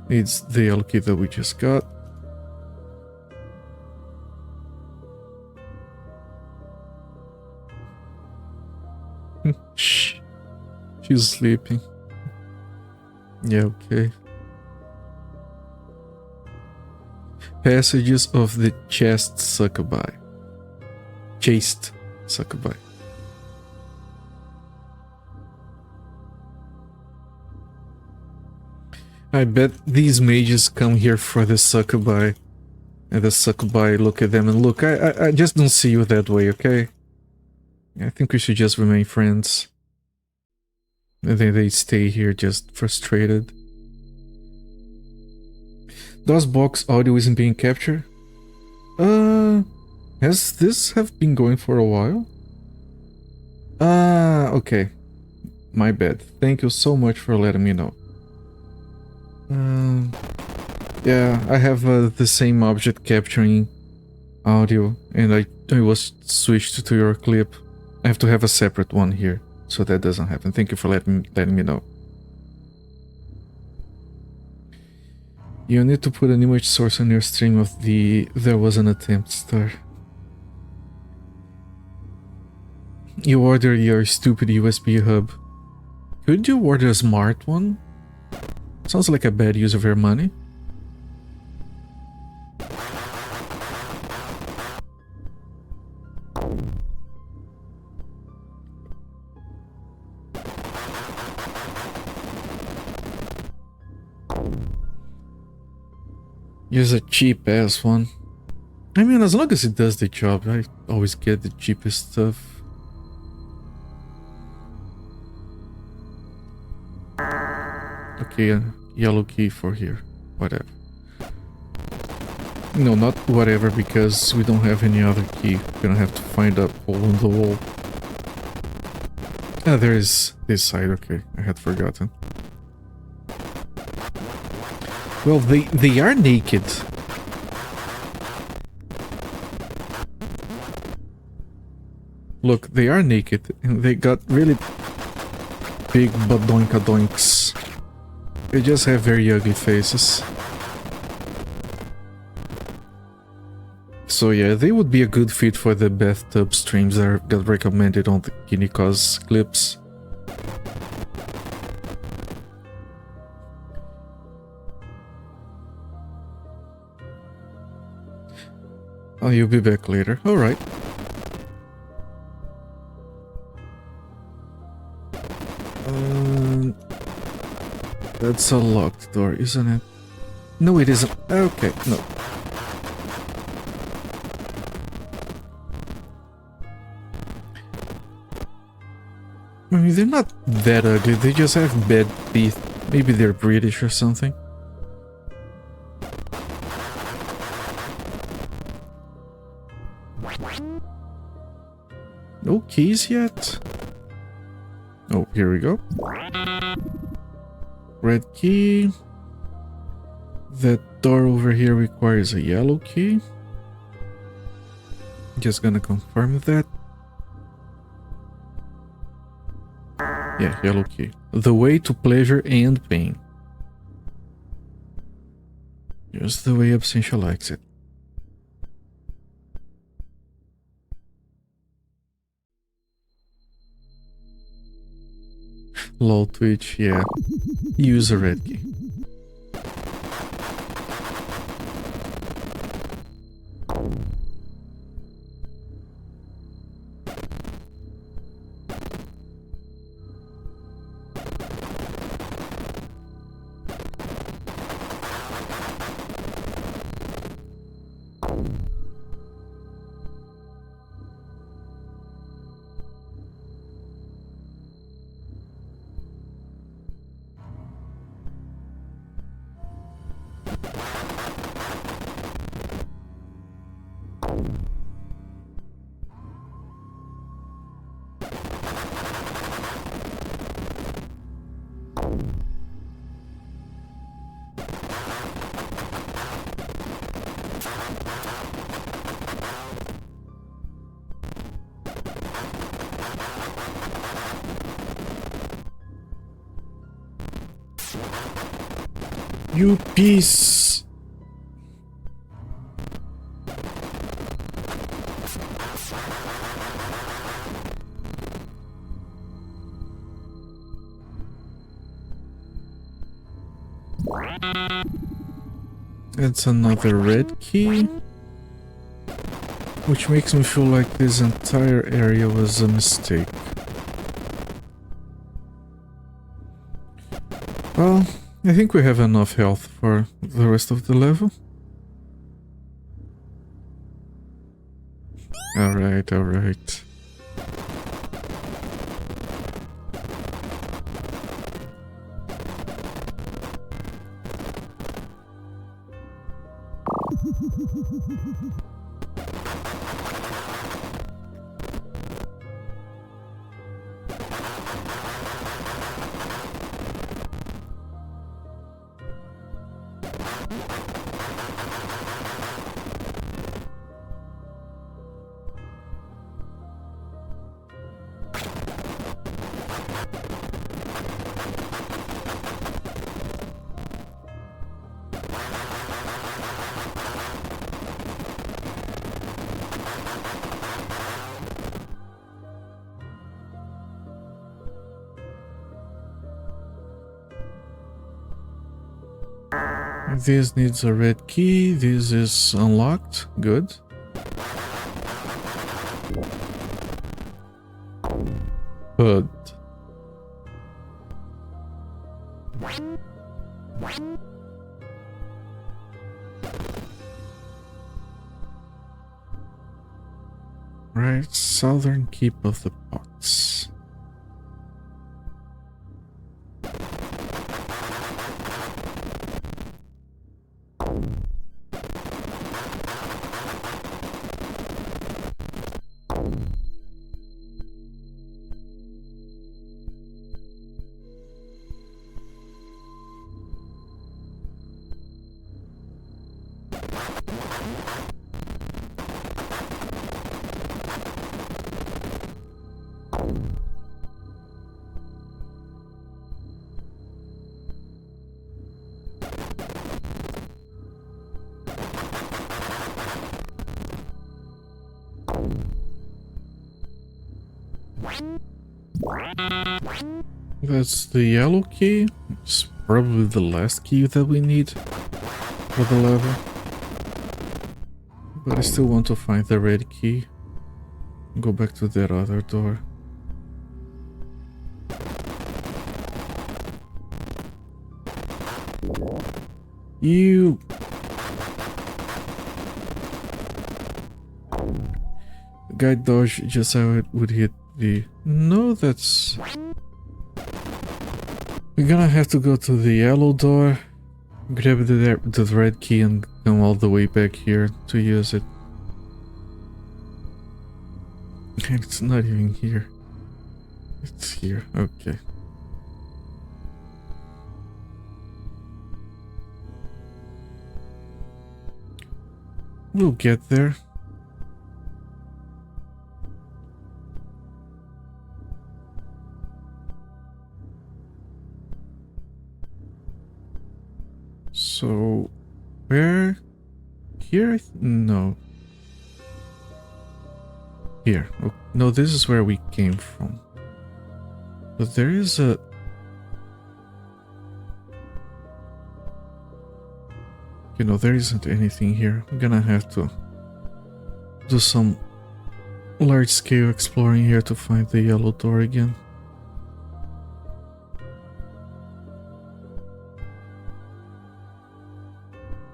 Needs the L key that we just got. Shh. She's sleeping. Yeah, okay. Passages of the Chaste Succubi. Chaste Succubi. I bet these mages come here for the succubi. And the succubi look at them and look, I just don't see you that way, okay? I think we should just remain friends. And then they stay here just frustrated. DOSBox audio isn't being captured? Has this have been going for a while? Okay. My bad. Thank you so much for letting me know. Yeah, I have the same object capturing audio, and I was switched to your clip. I have to have a separate one here, so that doesn't happen. Thank you for letting me know. You need to put an image source on your stream of the "there was an attempt" star. You order your stupid USB hub. Could you order a smart one? Sounds like a bad use of your money. Use a cheap ass one. I mean, as long as it does the job, I always get the cheapest stuff. Okay, yellow key for here. Whatever. No, not whatever, because we don't have any other key. We're gonna have to find a hole in the wall. Ah, there is this side. Okay, I had forgotten. Well, they are naked. Look, they are naked, and they got really big badoinkadoinks. They just have very ugly faces. So yeah, they would be a good fit for the bathtub streams that got recommended on the Kiniko's clips. Oh, you'll be back later. Alright. That's a locked door, isn't it? No, it isn't. Okay, no. I mean, they're not that ugly, they just have bad teeth. Maybe they're British or something. No keys yet? Oh, here we go. Red key. That door over here requires a yellow key. Just gonna confirm that. Yeah, yellow key. The way to pleasure and pain. Just the way Absentia likes it. Lol Twitch, yeah. Use a red key. You piece. It's another red key, which makes me feel like this entire area was a mistake. Well, I think we have enough health for the rest of the level. Alright, alright. This needs a red key. This is unlocked. Good. But right, southern keep of the pots. That's the yellow key. It's probably the last key that we need for the level. But I still want to find the red key. Go back to that other door. You... Guide dodge just how it would hit the... No, that's... We're gonna have to go to the yellow door, grab the red key and come all the way back here to use it. It's not even here. It's here, okay. We'll get there. So, where? Here? No. Here. Oh, no, this is where we came from. But there is a... You know, there isn't anything here. I'm gonna have to do some large-scale exploring here to find the yellow door again.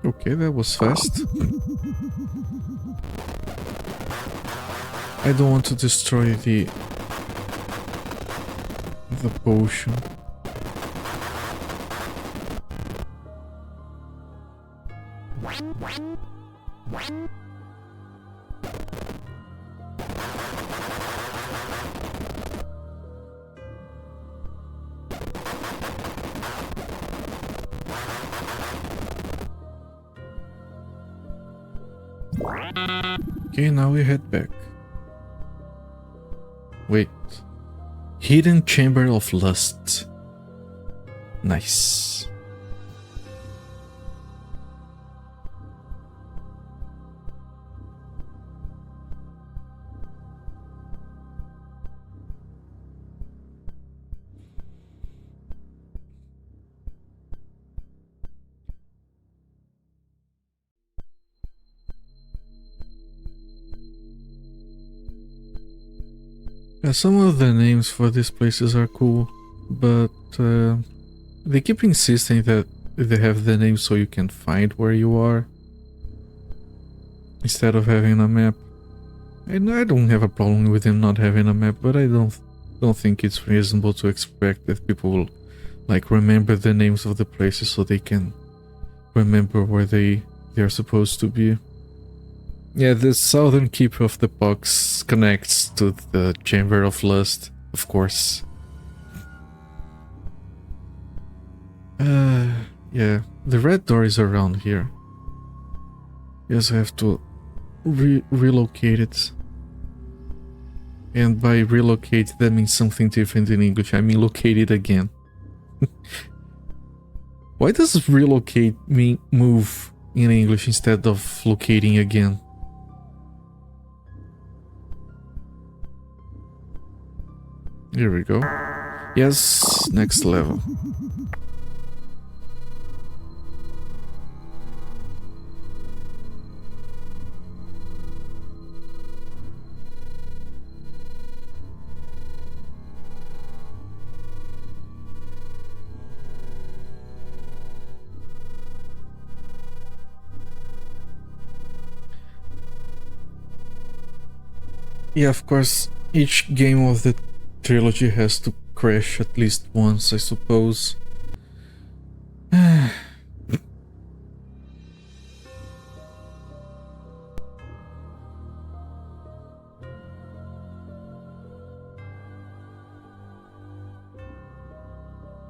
Okay, that was fast. I don't want to destroy the potion. Okay, now we head back. Wait. Hidden Chamber of Lust. Nice. Yeah, some of the names for these places are cool, but they keep insisting that they have the name so you can find where you are instead of having a map. And I don't have a problem with them not having a map, but I don't think it's reasonable to expect that people will like remember the names of the places so they can remember where they're supposed to be. Yeah, the southern keep of the box connects to the Chamber of Lust, of course. Yeah, the red door is around here. Yes, I have to relocate it. And by relocate, that means something different in English. I mean locate it again. Why does relocate mean move in English instead of locating again? Here we go. Yes, next level. Yeah, of course, each game of the trilogy has to crash at least once, I suppose.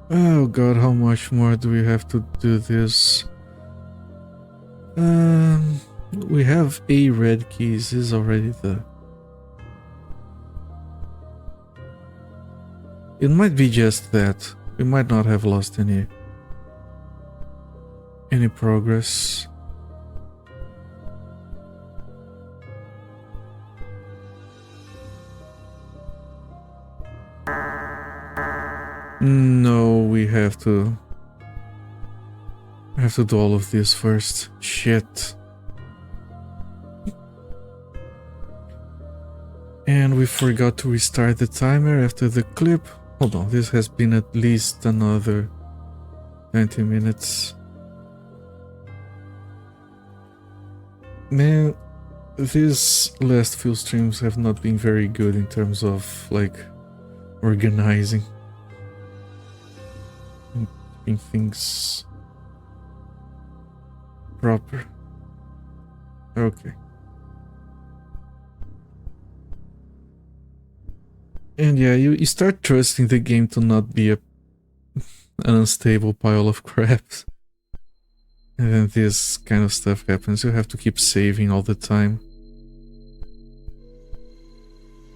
Oh god, how much more do we have to do this? We have a red keys, is already there. It might be just that. We might not have lost any progress. No, we have to do all of this first. Shit. And we forgot to restart the timer after the clip. Hold on, this has been at least another 20 minutes. Man, these last few streams have not been very good in terms of, like, organizing and keeping things proper. Okay. And yeah, you start trusting the game to not be an unstable pile of crap. And then this kind of stuff happens. You have to keep saving all the time.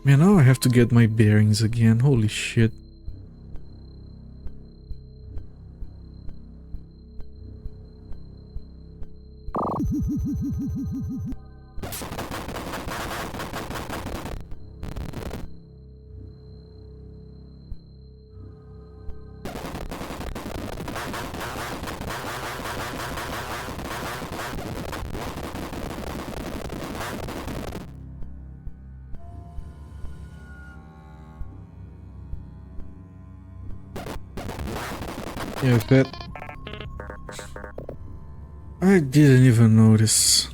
Man, now I have to get my bearings again. Holy shit. Yeah, that... I didn't even notice.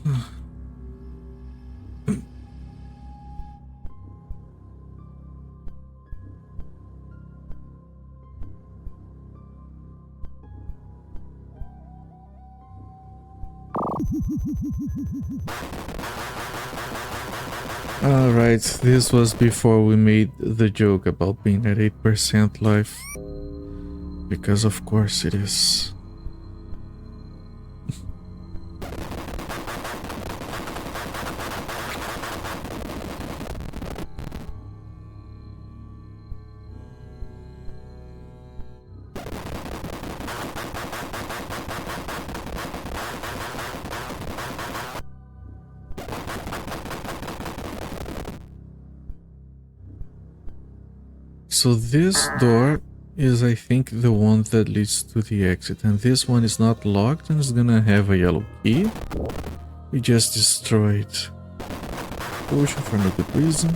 Alright, this was before we made the joke about being at 8% life. Because of course it is. So this door is, I think, the one that leads to the exit, and this one is not locked and is gonna have a yellow key. We just destroyed potion for no good reason.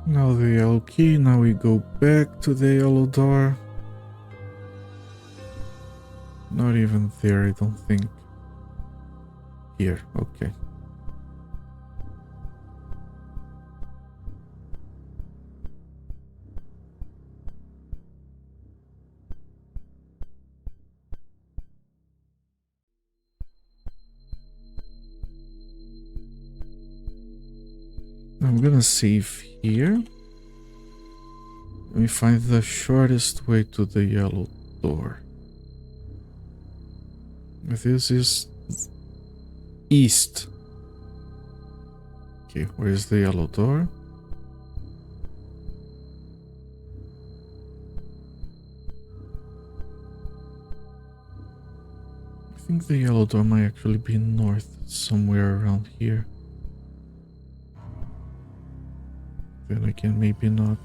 Now the yellow key, now we go back to the yellow door. Not even there, I don't think. Here, okay. I'm gonna save here. Let me find the shortest way to the yellow door. This is east. Okay, where is the yellow door? I think the yellow door might actually be north, somewhere around here. Then again, maybe not.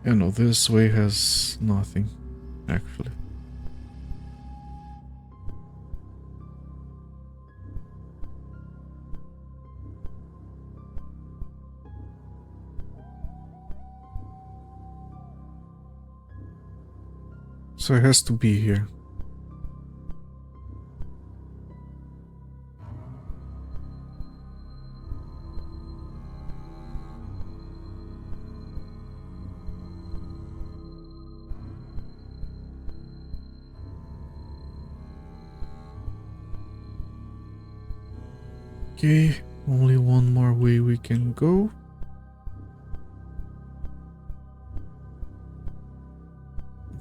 Yeah, no, this way has nothing, actually. So it has to be here. Okay, only one more way we can go.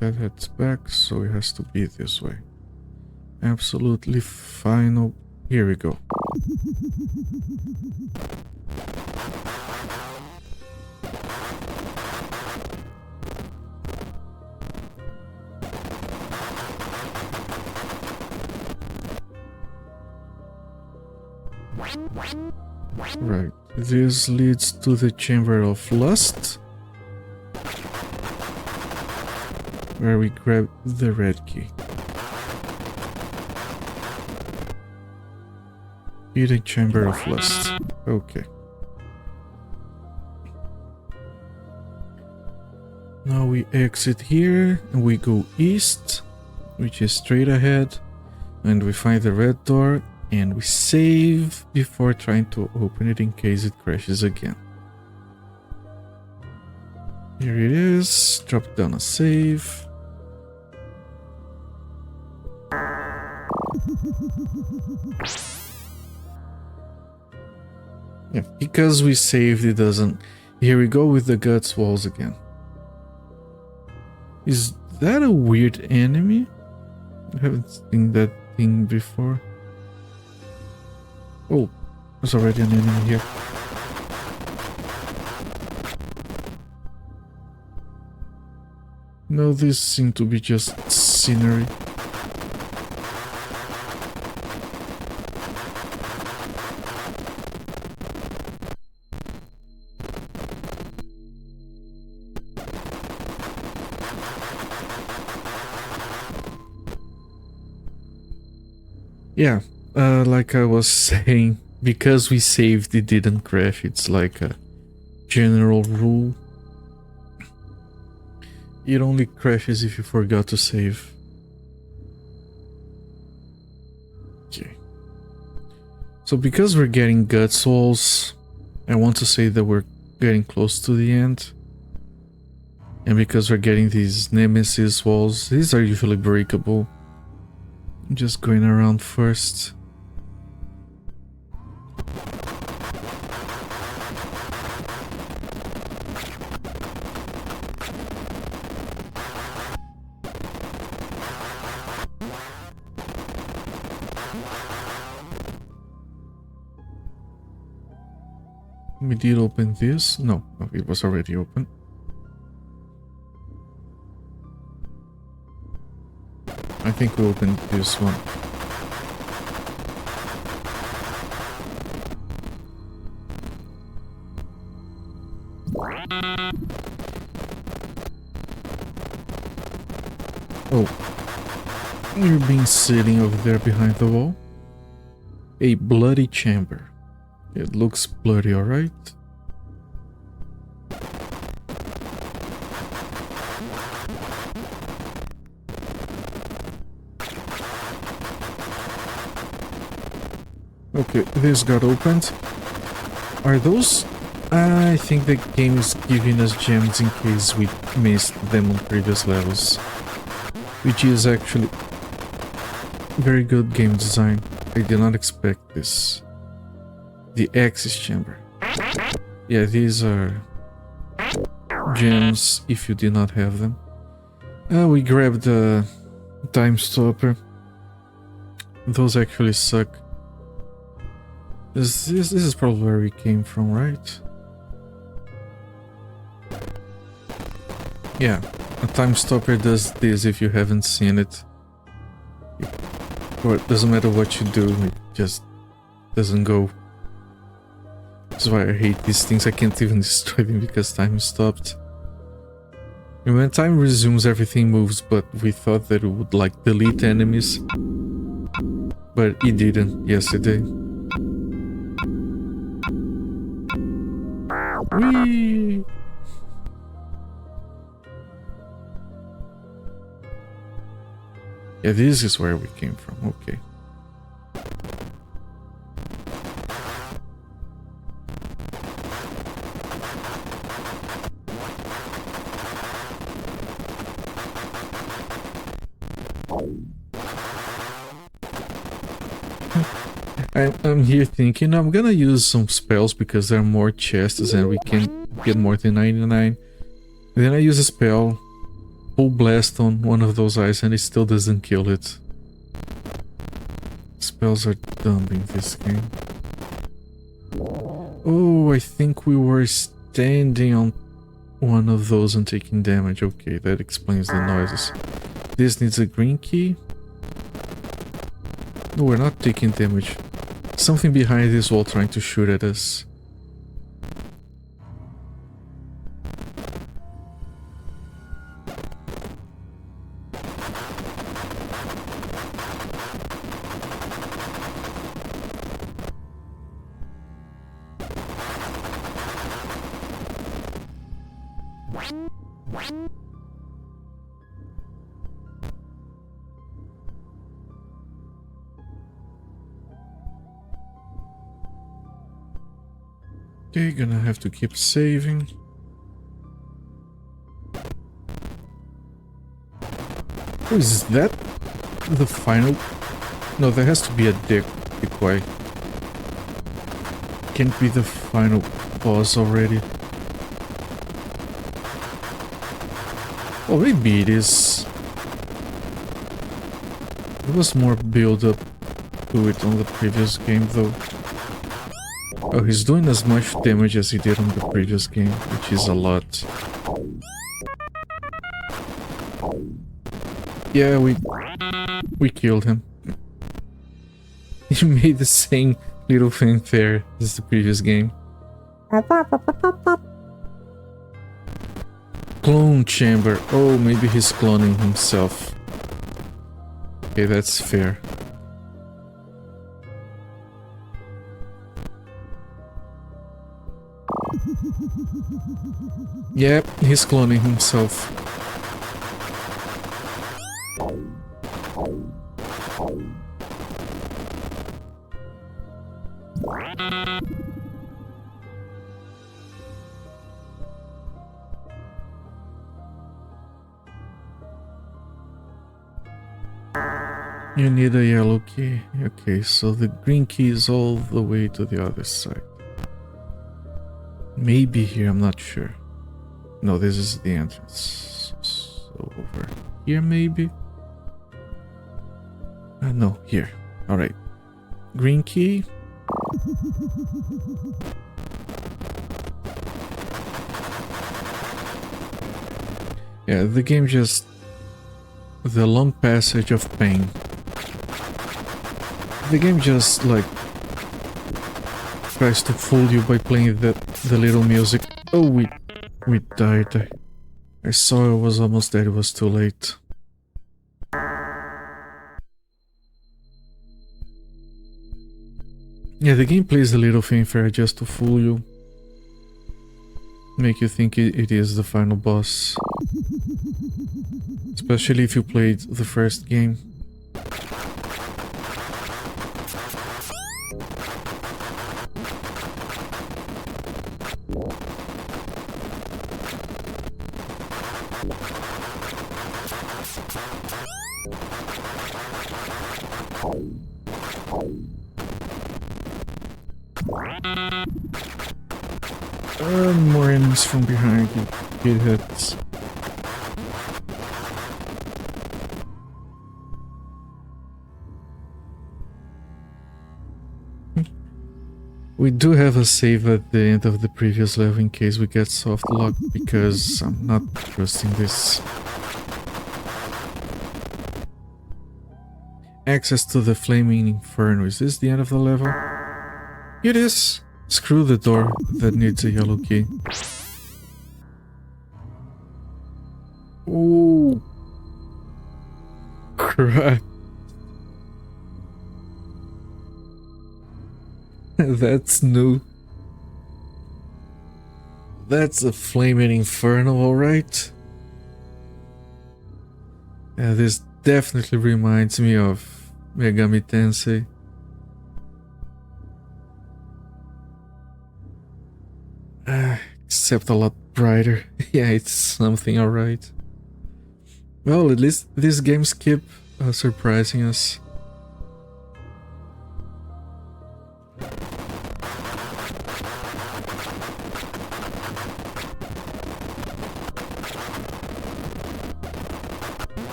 That heads back, so it has to be this way. Absolutely fine. Oh, here we go. Right, this leads to the Chamber of Lust, where we grab the red key. Hidden Chamber of Lust. Okay. Now we exit here and we go east, which is straight ahead, and we find the red door and we save before trying to open it in case it crashes again. Here it is. Drop down a save. Yeah, because we saved, it doesn't. Here we go with the guts walls again. Is that a weird enemy? I haven't seen that thing before. Oh, there's already an enemy here. No, this seemed to be just scenery. Yeah, like I was saying, because we saved it didn't crash, it's like a general rule. It only crashes if you forgot to save. Okay. So because we're getting gut souls, I want to say that we're getting close to the end. And because we're getting these nemesis walls, these are usually breakable. I'm just going around first. We did open this. No, it was already open. I think we opened this one. Oh. You're being sitting over there behind the wall. A bloody chamber. It looks bloody, alright? Okay, this got opened. Are those... I think the game is giving us gems in case we missed them on previous levels. Which is actually very good game design. I did not expect this. The Axis Chamber. Yeah, these are gems if you did not have them. We grabbed the Time Stopper. Those actually suck. This is probably where we came from, right? Yeah, a Time Stopper does this if you haven't seen it. Or it doesn't matter what you do, it just doesn't go. That's why I hate these things. I can't even destroy them because time stopped. And when time resumes, everything moves, but we thought that it would like delete enemies. But it didn't. Yes, it did. Whee! Yeah, this is where we came from. Okay. I'm here thinking I'm gonna use some spells because there are more chests and we can get more than 99. Then I use a spell, full blast on one of those eyes, and it still doesn't kill it. Spells are dumb in this game. Oh, I think we were standing on one of those and taking damage. Okay, that explains the noises. This needs a green key. No, we're not taking damage. Something behind this wall trying to shoot at us. Okay, gonna have to keep saving. Oh, is that the final? No, there has to be a decoy. Can't be the final boss already. Oh, maybe it is. There was more build up to it on the previous game though. Oh, he's doing as much damage as he did on the previous game, which is a lot. Yeah, we killed him. He made the same little fanfare as the previous game. Clone chamber. Oh, maybe he's cloning himself. Okay, that's fair. Yep, he's cloning himself. You need a yellow key. Okay, so the green key is all the way to the other side. Maybe here, I'm not sure. No, this is the entrance. So over here maybe? No, here. Alright. Green key. Yeah, the game just... The long passage of pain. The game just, like... tries to fool you by playing the little music. Oh, we died. I saw I was almost dead, it was too late. Yeah, the game plays a little fanfare just to fool you. Make you think it is the final boss. Especially if you played the first game. More enemies from behind. Get hits. We do have a save at the end of the previous level in case we get soft lock, because I'm not trusting this. Access to the Flaming Inferno. Is this the end of the level? It is! Screw the door that needs a yellow key. Ooh. Crap. That's new. That's a Flaming Inferno, alright. Yeah, this definitely reminds me of Megami Tensei. Except a lot brighter. Yeah, it's something, alright. Well, at least these games keep surprising us.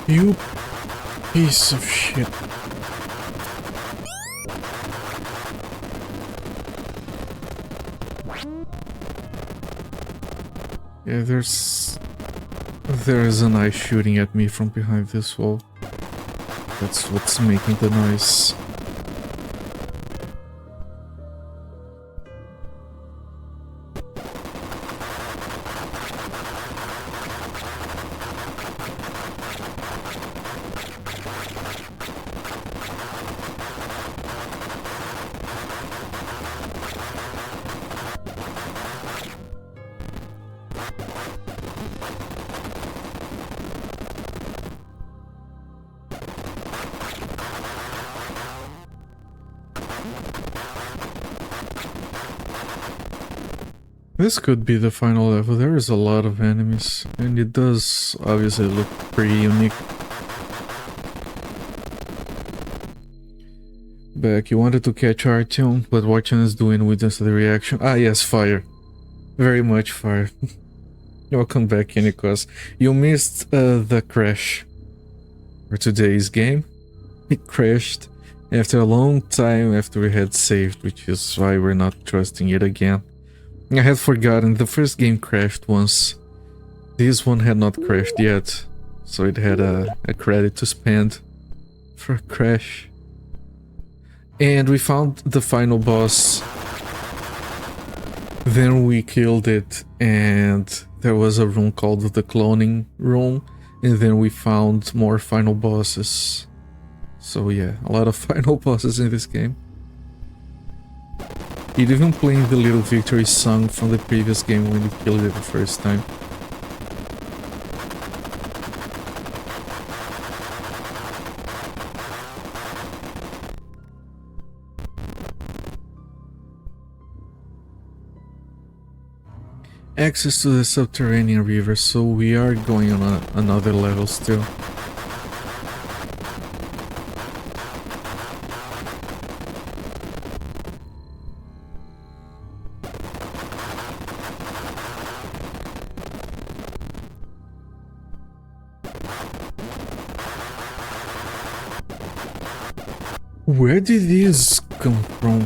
You piece of shit. Yeah, there is an eye shooting at me from behind this wall. That's what's making the noise. This could be the final level. There is a lot of enemies, and it does obviously look pretty unique. Back, you wanted to catch Artyom, but watching is doing witness to the reaction. Ah yes, fire. Very much fire. Welcome back, Nikos. You missed the crash for today's game. It crashed after a long time after we had saved, which is why we're not trusting it again. I had forgotten, the first game crashed once. This one had not crashed yet, so it had a credit to spend for a crash. And we found the final boss. Then we killed it, and there was a room called the cloning room, and then we found more final bosses. So yeah, a lot of final bosses in this game. It even playing the little victory song from the previous game when you killed it the first time. Access to the subterranean river, so we are going on another level still. Where did these come from?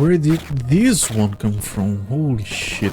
Where did this one come from? Holy shit.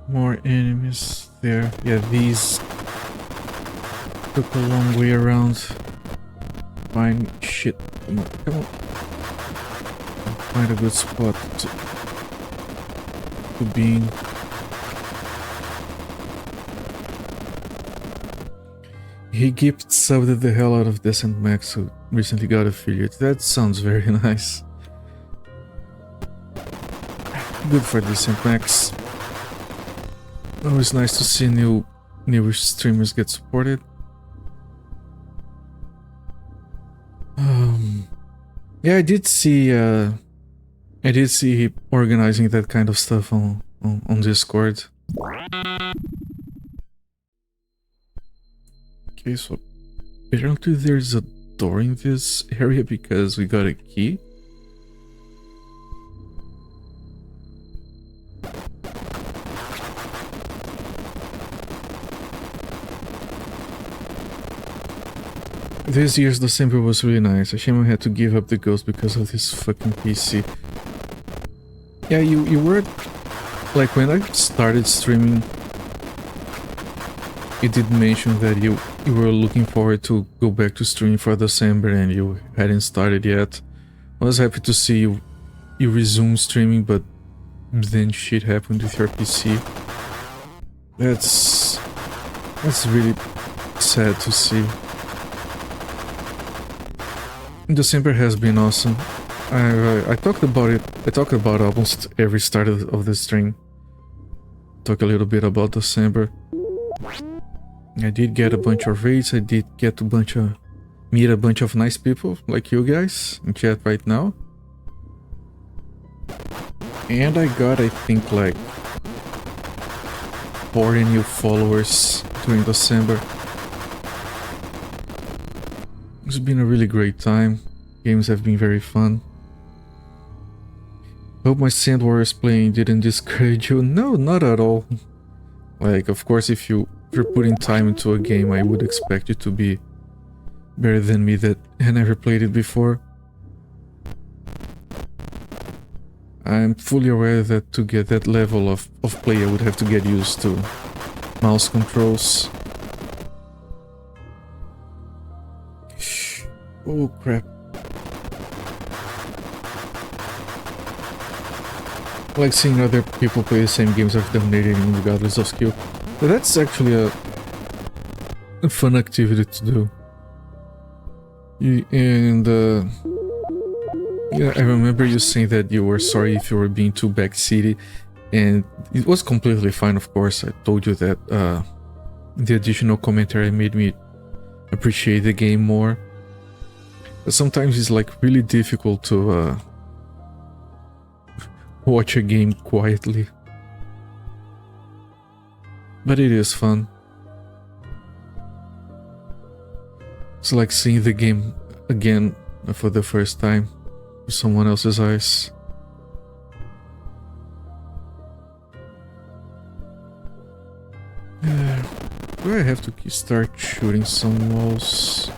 More enemies there. Yeah, these took a long way around. Find shit. Come on, come on. Find a good spot to be in. He gift subbed the hell out of Decent Max, who recently got affiliate. That sounds very nice. Good for Decent Max. Always nice to see newer streamers get supported. Yeah, I did see him organizing that kind of stuff on Discord. Okay, so apparently there's a door in this area because we got a key. This year's December was really nice. A shame I had to give up the ghost because of this fucking PC. Yeah, you were... Like, when I started streaming, you did mention that you were looking forward to go back to streaming for December and you hadn't started yet. I was happy to see you resume streaming, but then shit happened with your PC. That's really sad to see. December has been awesome. I talked about it. I talk about almost every start of the stream. Talk a little bit about December. I did get a bunch of raids. I did get meet a bunch of nice people like you guys in chat right now. And I got, I think, like 40 new followers during December. It's been a really great time. Games have been very fun. Hope my Sand Warriors playing didn't discourage you. No, not at all. Like, of course, if you're putting time into a game, I would expect you to be better than me that I never played it before. I'm fully aware that to get that level of play, I would have to get used to mouse controls. Oh crap. I like seeing other people play the same games I've dominated in regardless of skill. But that's actually a fun activity to do. Yeah, I remember you saying that you were sorry if you were being too backseaty, and it was completely fine, of course. I told you that the additional commentary made me appreciate the game more. But sometimes it's like really difficult to watch a game quietly. But it is fun. It's like seeing the game again for the first time with someone else's eyes. Do I have to start shooting some walls?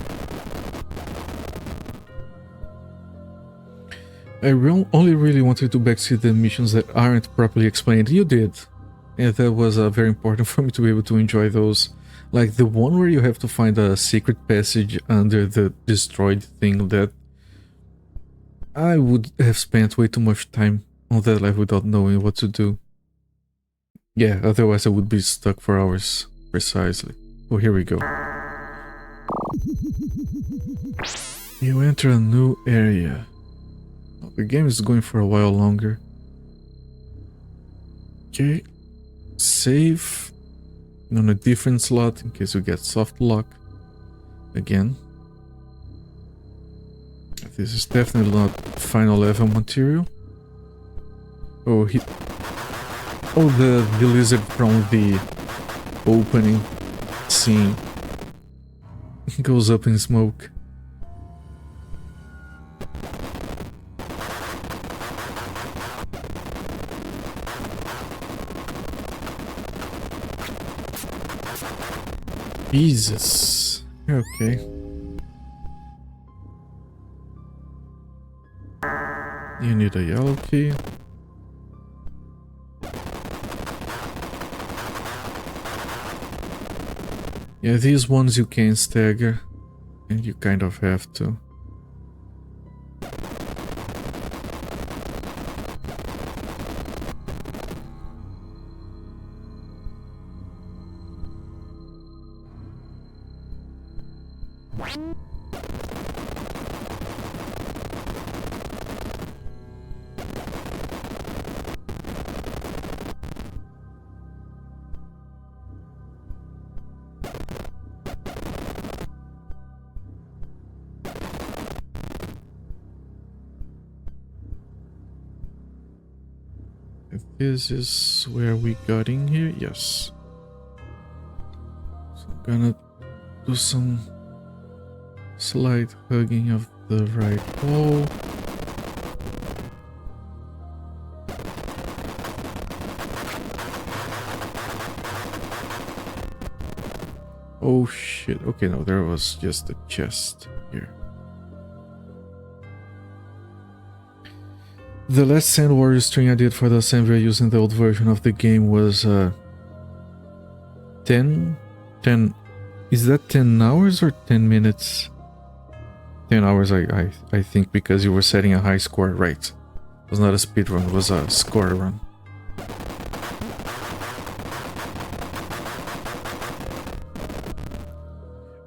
I only really wanted to backseat the missions that aren't properly explained. You did. And that was very important for me to be able to enjoy those. Like the one where you have to find a secret passage under the destroyed thing, that I would have spent way too much time on that level without knowing what to do. Yeah, otherwise I would be stuck for hours. Precisely. Oh, here we go. You enter a new area. The game is going for a while longer. Okay. Save on a different slot in case you get soft lock again. This is definitely not final level material. Oh, the lizard from the opening scene goes up in smoke. Jesus. Okay. You need a yellow key. Yeah, these ones you can stagger, and you kind of have to. This is where we got in here, yes. So I'm gonna do some slight hugging of the right wall. Oh shit, okay, no, there was just a chest here. The last Sand Warrior string I did for the assembly using the old version of the game was 10, is that 10 hours or 10 minutes? 10 hours I think, because you were setting a high score, right? It was not a speed run, it was a score run.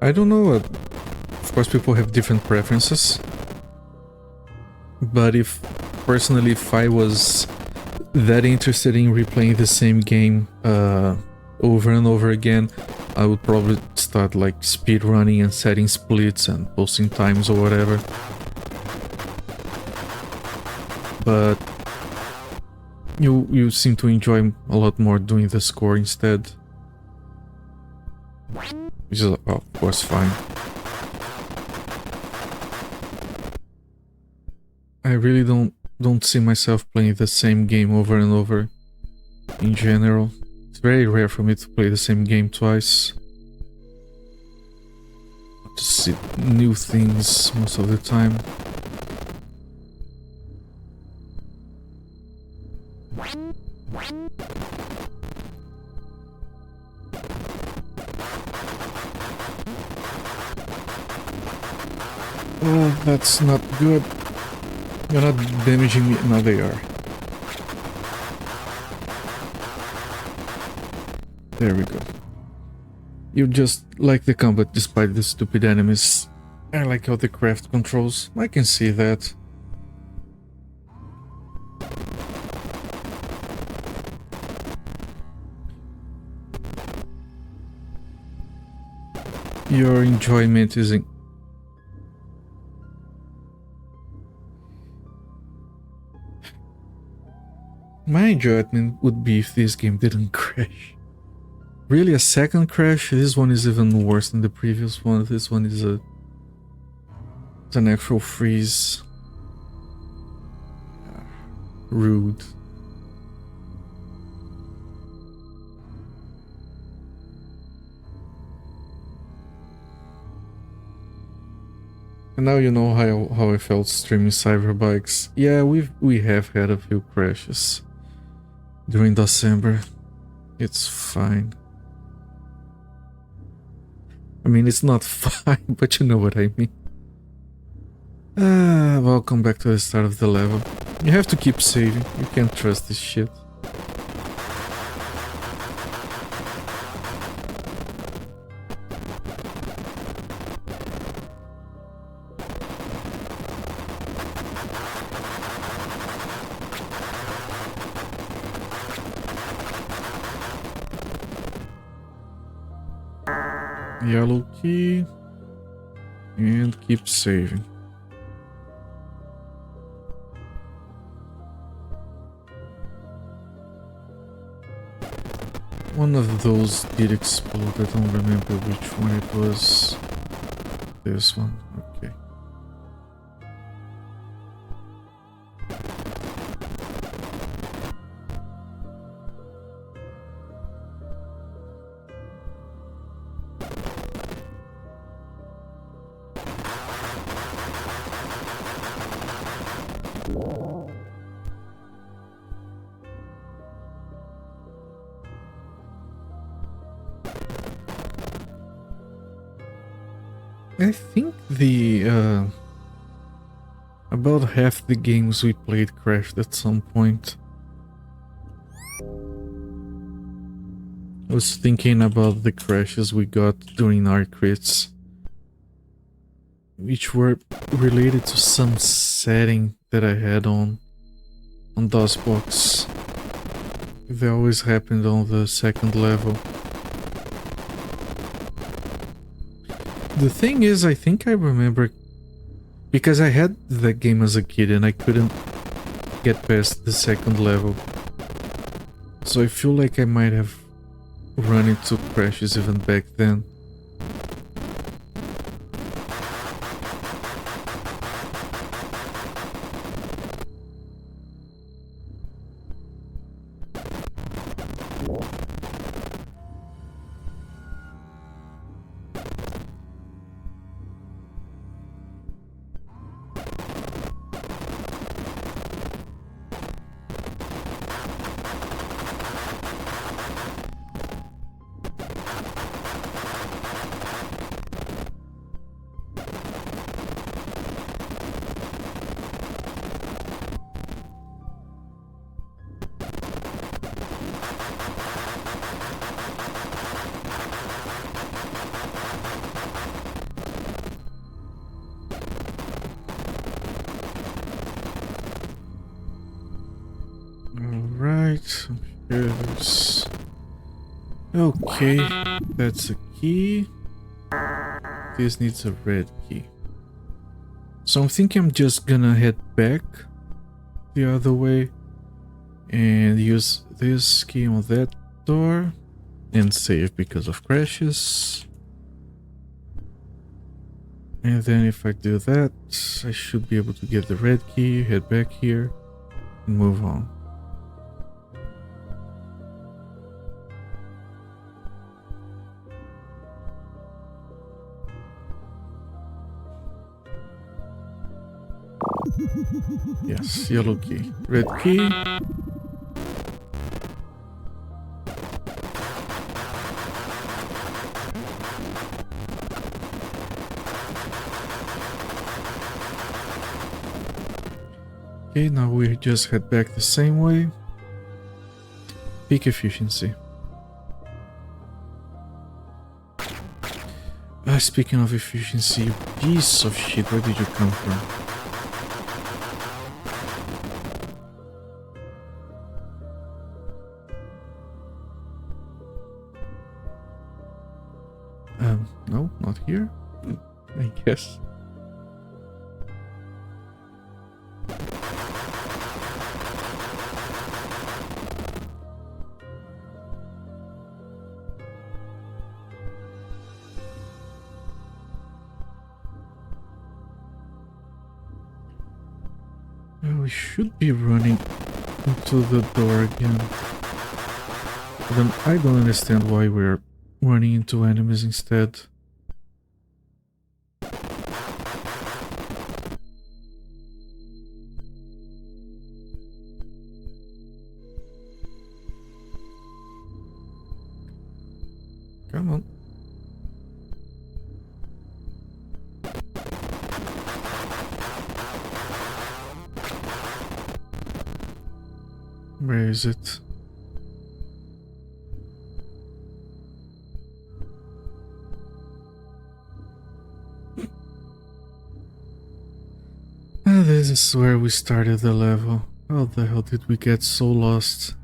I don't know, of course people have different preferences, but personally, if I was that interested in replaying the same game over and over again, I would probably start like speed running and setting splits and posting times or whatever. But you seem to enjoy a lot more doing the score instead, which is of course fine. I really don't see myself playing the same game over and over in general. It's very rare for me to play the same game twice. To see new things most of the time. Oh, that's not good. You're not damaging me. No, they are. There we go. You just like the combat despite the stupid enemies. I like how the craft controls. I can see that. Your enjoyment isn't... My enjoyment would be if this game didn't crash. Really, a second crash? This one is even worse than the previous one. This one is it's an actual freeze. Rude. And now you know how I felt streaming Cyberbikes. Yeah, we have had a few crashes during December. It's fine. I mean, it's not fine, but you know what I mean. Welcome back to the start of the level. You have to keep saving. You can't trust this shit. Yellow key and keep saving. One of those did explode. I don't remember which one it was. This one, okay. I think the about half the games we played crashed at some point. I was thinking about the crashes we got during our crits, which were related to some setting that I had on DOSBox. They always happened on the second level. The thing is, I think I remember, because I had that game as a kid and I couldn't get past the second level. So I feel like I might have run into crashes even back then. Alright, here's... Okay, that's a key. This needs a red key. So I'm thinking I'm just gonna head back the other way and use this key on that door and save because of crashes. And then if I do that, I should be able to get the red key, head back here, and move on. Yes, yellow key. Red key. Okay, now we just head back the same way. Peak efficiency. Speaking of efficiency, you piece of shit, where did you come from? No, not here. I guess. We should be running into the door again. But then I don't understand why we're running into enemies instead. Come on. Where is it? This is where we started the level. How the hell did we get so lost?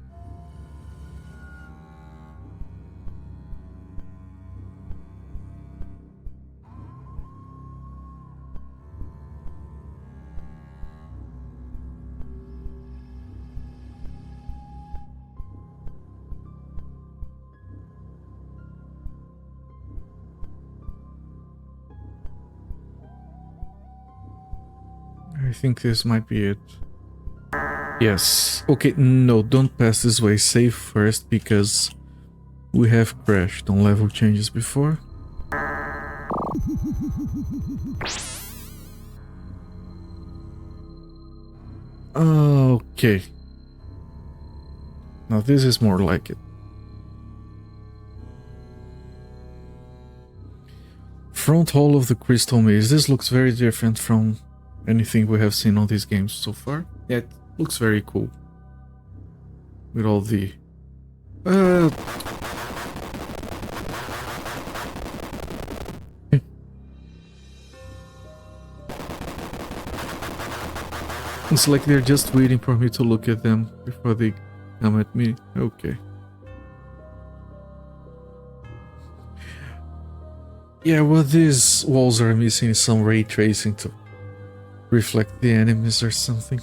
I think this might be it. Yes. Okay, no, don't pass this way. Save first because we have crashed on level changes before. Okay. Now this is more like it. front hall of the Crystal Maze. This looks very different from anything we have seen on these games so far. Yeah, it looks very cool. With all the... It's like they're just waiting for me to look at them before they come at me. Okay. Yeah, what these walls are missing is some ray tracing to reflect the enemies or something.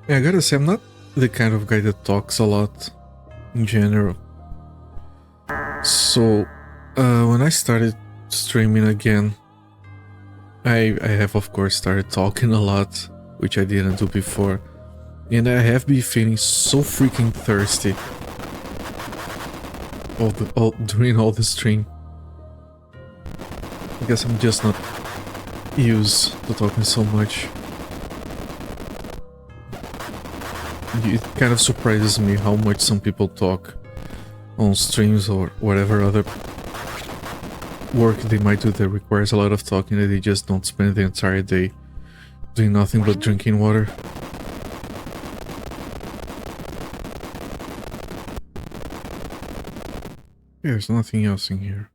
Yeah, I gotta say, I'm not the kind of guy that talks a lot in general. So, when I started streaming again, I have of course started talking a lot, which I didn't do before, and I have been feeling so freaking thirsty during all the stream. I guess I'm just not used to talking so much. It kind of surprises me how much some people talk on streams or whatever other work they might do that requires a lot of talking, that they just don't spend the entire day doing nothing but drinking water. Yeah, there's nothing else in here.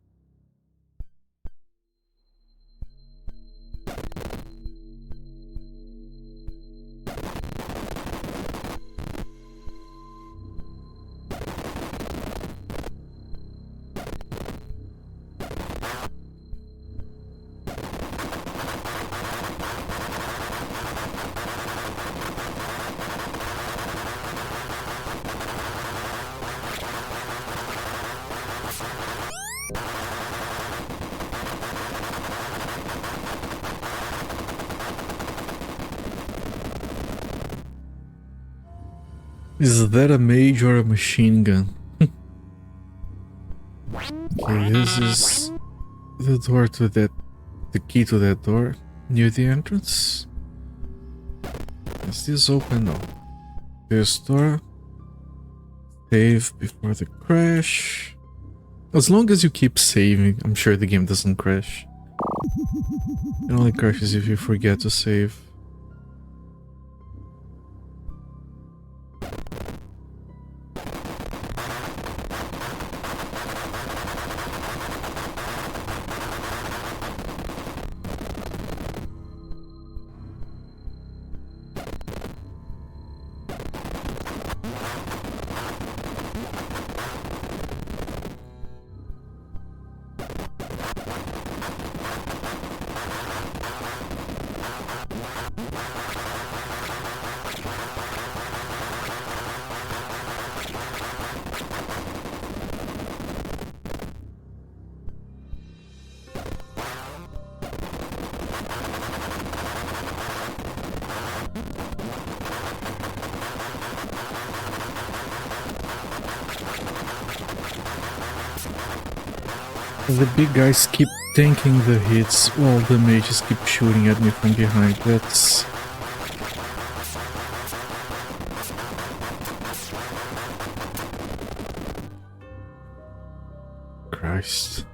Is that a mage or a machine gun? Okay, this is the door to that... the key to that door near the entrance. Is this open? No. This door. Save before the crash. As long as you keep saving, I'm sure the game doesn't crash. It only crashes if you forget to save. The big guys keep tanking the hits while the mages keep shooting at me from behind. That's... Christ.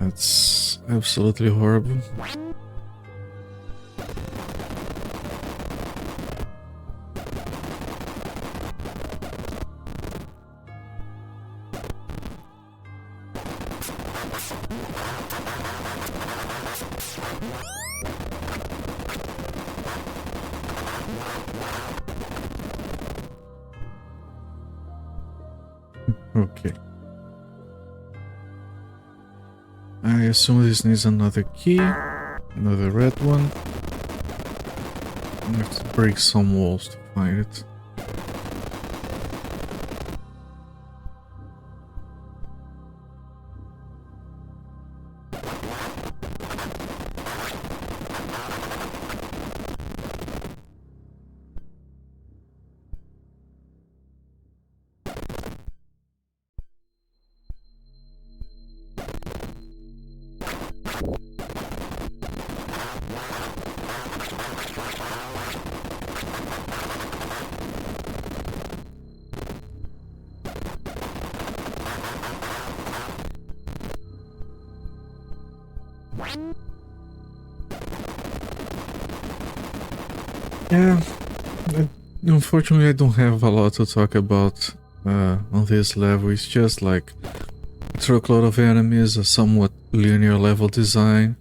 That's absolutely horrible. Okay. I assume this needs another key, another red one. I have to break some walls to find it. Yeah, unfortunately I don't have a lot to talk about on this level. It's just like a truckload of enemies, a somewhat linear level design.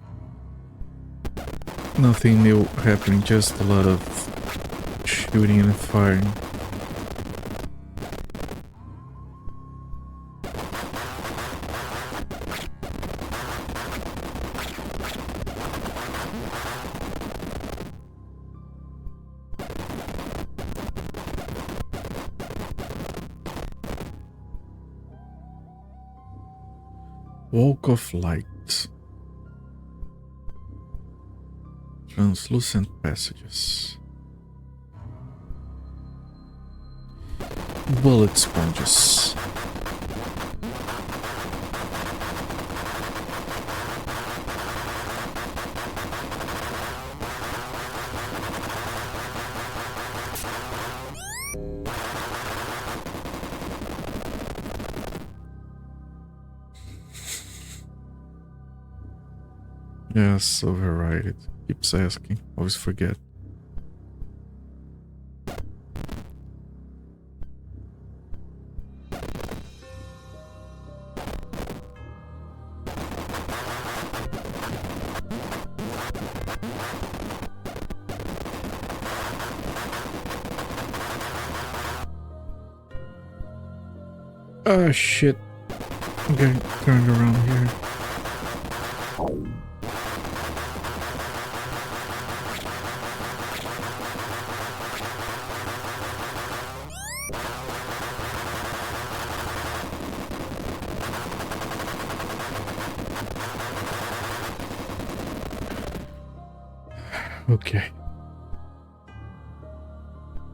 Nothing new happening, just a lot of shooting and firing. Walk of light. Translucent passages. Bullet sponges. Yes, override it. Keeps asking. Always forget. Ah, shit. I'm getting turned around here. Okay.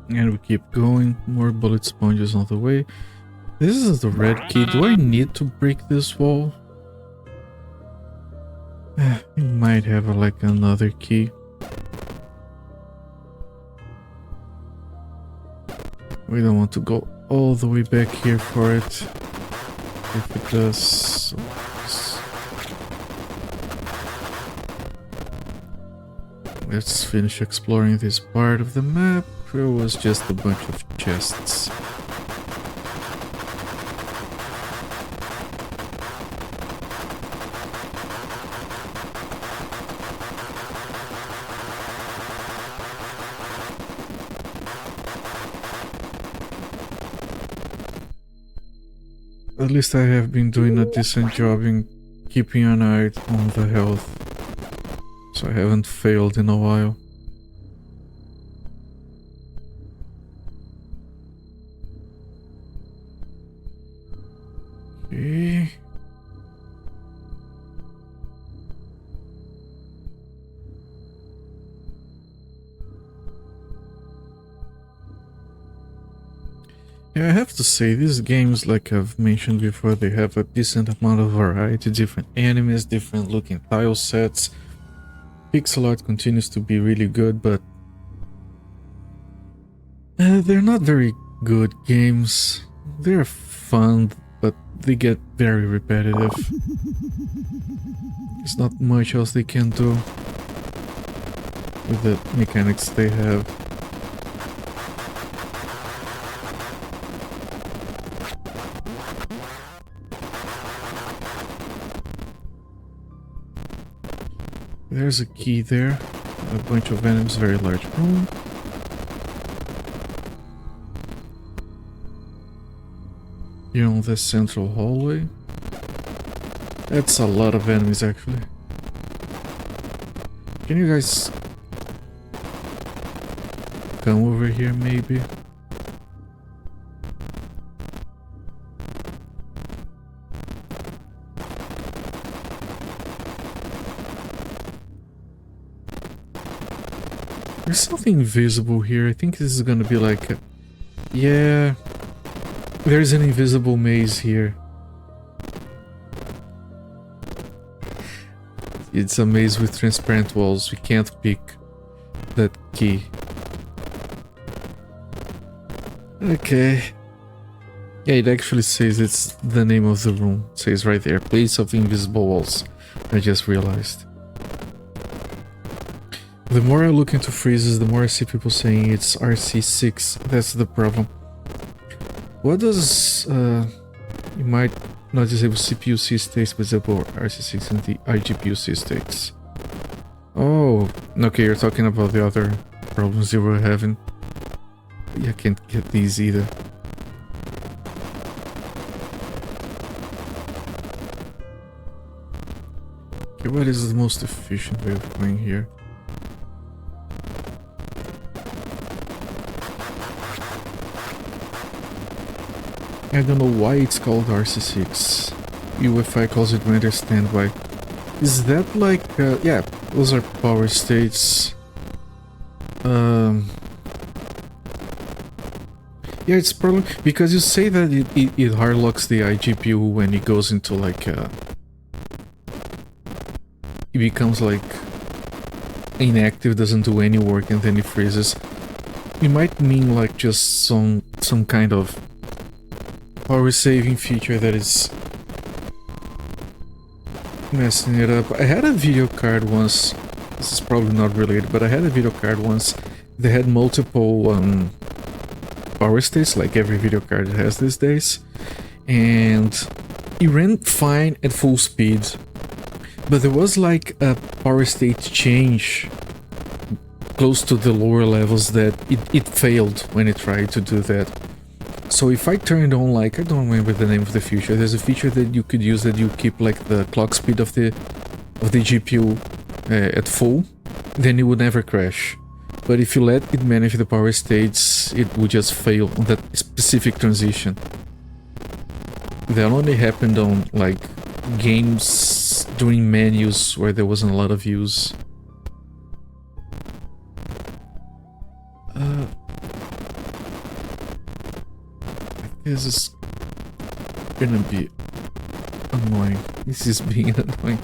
And we keep going. More bullet sponges on the way. This is the red key. Do I need to break this wall? We might have like another key. We don't want to go all the way back here for it. If it does... Let's finish exploring this part of the map. It was just a bunch of chests. At least I have been doing a decent job in keeping an eye on the health. So I haven't failed in a while. Okay. Yeah, I have to say, these games, like I've mentioned before, they have a decent amount of variety, different enemies, different looking tile sets. Pixel art continues to be really good, but they're not very good games. They're fun, but they get very repetitive. There's not much else they can do with the mechanics they have. There's a key there. A bunch of enemies, very large room. Here on the central hallway. That's a lot of enemies actually. Can you guys come over here maybe? There's something invisible here. I think this is gonna be like a... Yeah, there's an invisible maze here. It's a maze with transparent walls. We can't pick that key. Okay. Yeah, it actually says it's the name of the room. It says right there, place of invisible walls. I just realized. The more I look into freezes, the more I see people saying it's RC6. That's the problem. What does... you might not disable CPU C states, but disable RC6 and the iGPU C states. Oh, okay, you're talking about the other problems you were having. Yeah, I can't get these either. Okay, what is the most efficient way of going here? I don't know why it's called RC6. UEFI calls it render standby. Is that like... yeah, those are power states. Yeah, it's probably... Because you say that it hard locks the iGPU when it goes into like... it becomes like... inactive, doesn't do any work, and then it freezes. It might mean like just some kind of... power saving feature that is messing it up. I had a video card once, this is probably not related, but I had a video card once that had multiple power states, like every video card has these days, and it ran fine at full speed, but there was like a power state change close to the lower levels that it failed when it tried to do that. So if I turned on, like, I don't remember the name of the feature, there's a feature that you could use that you keep like the clock speed of the GPU at full, then it would never crash. But if you let it manage the power states, it would just fail on that specific transition. That only happened on like games during menus where there wasn't a lot of use. This is gonna be annoying. This is being annoying.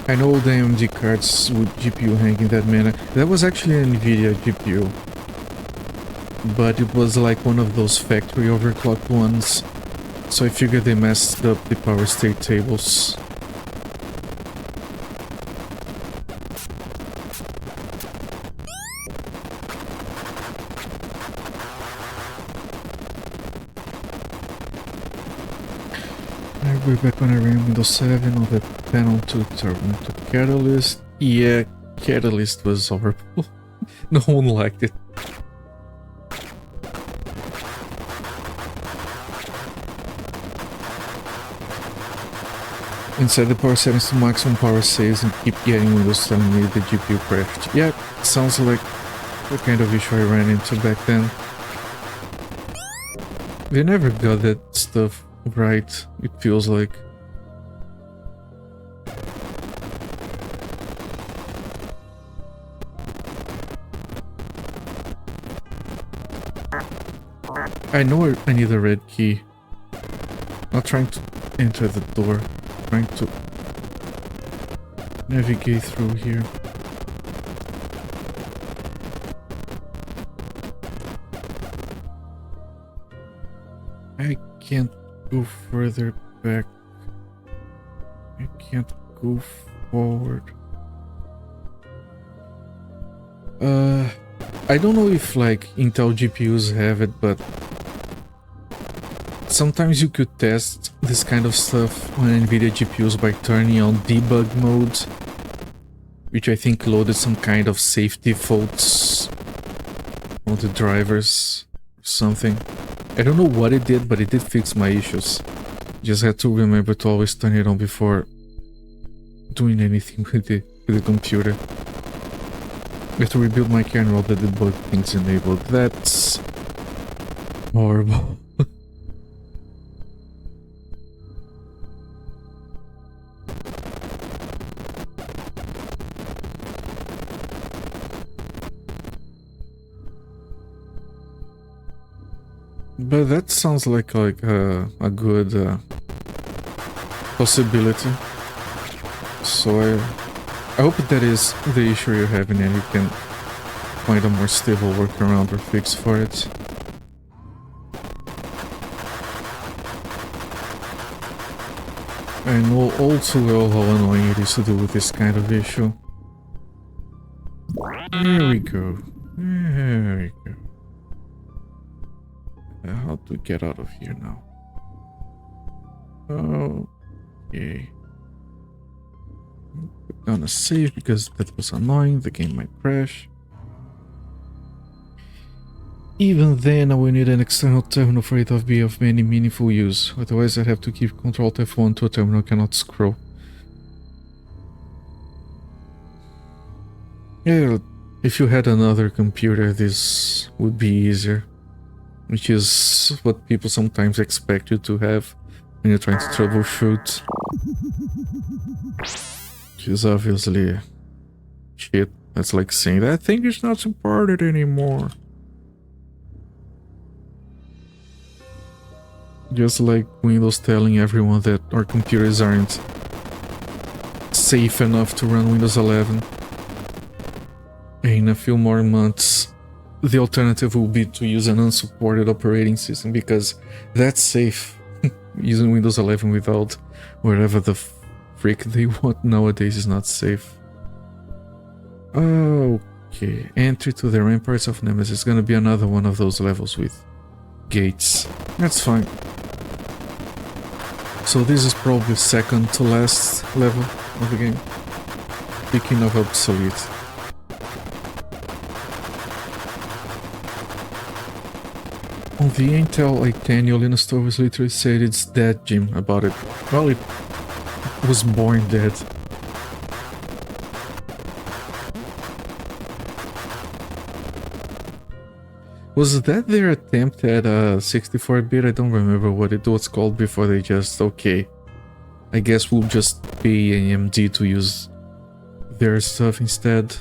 I know the AMD cards with GPU hanging that manner. That was actually an NVIDIA GPU, but it was like one of those factory overclocked ones, so I figured they messed up the power state tables. We're back when I ran Windows 7 on the panel to Catalyst. Yeah, Catalyst was horrible. No one liked it. Inside the power settings to maximum power saves and keep getting Windows 7 with the GPU crashed. Yeah, sounds like the kind of issue I ran into back then. They never got that stuff right, it feels like. I know I need a red key. Not trying to enter the door, trying to navigate through here. I can't go further back. I can't go forward. I don't know if like Intel GPUs have it, but sometimes you could test this kind of stuff on NVIDIA GPUs by turning on debug mode, which I think loaded some kind of safety faults on the drivers or something. I don't know what it did, but it did fix my issues. Just had to remember to always turn it on before doing anything with the computer. I have to rebuild my kernel that the debug things enabled. That's horrible. But that sounds like a good possibility. So I hope that is the issue you're having and you can find a more stable workaround or fix for it. I know all too well how annoying it is to deal with this kind of issue. There we go. There we go. How do we get out of here now? Okay. I'm gonna save because that was annoying. The game might crash. Even then, I will need an external terminal for it to be of any meaningful use. Otherwise, I'd have to keep Ctrl F1 to a terminal I cannot scroll. Yeah, if you had another computer, this would be easier. Which is what people sometimes expect you to have when you're trying to troubleshoot. Which is obviously shit. That's like saying that thing is not supported anymore. Just like Windows telling everyone that our computers aren't safe enough to run Windows 11. In a few more months, the alternative will be to use an unsupported operating system because that's safe. Using Windows 11 without whatever the frick they want nowadays is not safe. Okay, entry to the Ramparts of Nemesis is gonna be another one of those levels with gates. That's fine. So this is probably second to last level of the game. Speaking of obsolete. On the Intel 810, Linus Torvalds literally said it's dead, Jim, about it. Well, it was born dead. Was that their attempt at a 64-bit? I don't remember what it was called before they just, okay, I guess we'll just pay AMD to use their stuff instead.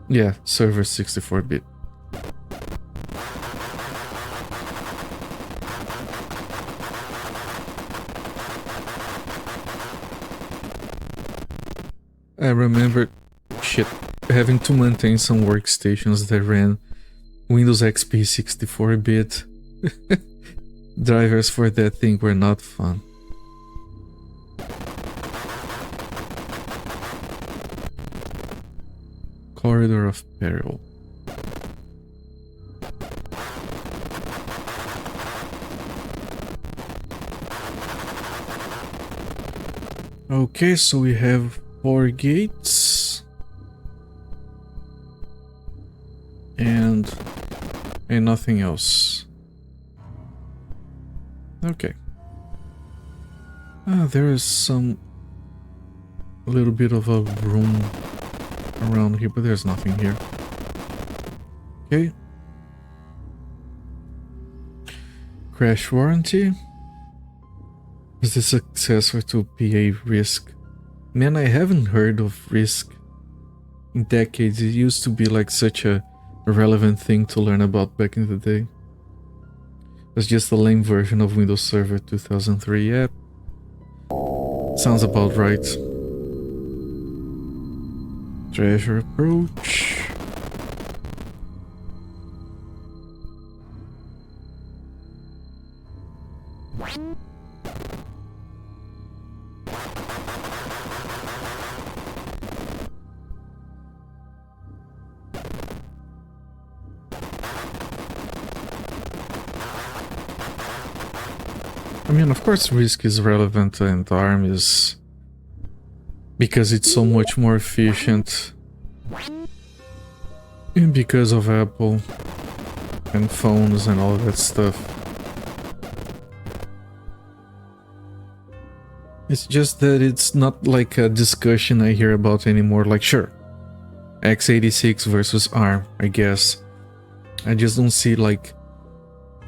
Yeah, server 64-bit. I remember, shit, having to maintain some workstations that ran Windows XP 64-bit. Drivers for that thing were not fun. Corridor of Peril. Okay, so we have 4 gates. And nothing else. Okay. There is some little bit of a room around here, but there's nothing here. Okay. Crash warranty. Is the successor to PA Risk? Man, I haven't heard of Risk in decades. It used to be like such a relevant thing to learn about back in the day. It was just a lame version of Windows Server 2003. Yeah, sounds about right. Treasure approach. I mean, of course Risk is relevant and ARM is because it's so much more efficient. And because of Apple and phones and all that stuff. It's just that it's not like a discussion I hear about anymore. Like, sure, x86 versus ARM, I guess. I just don't see like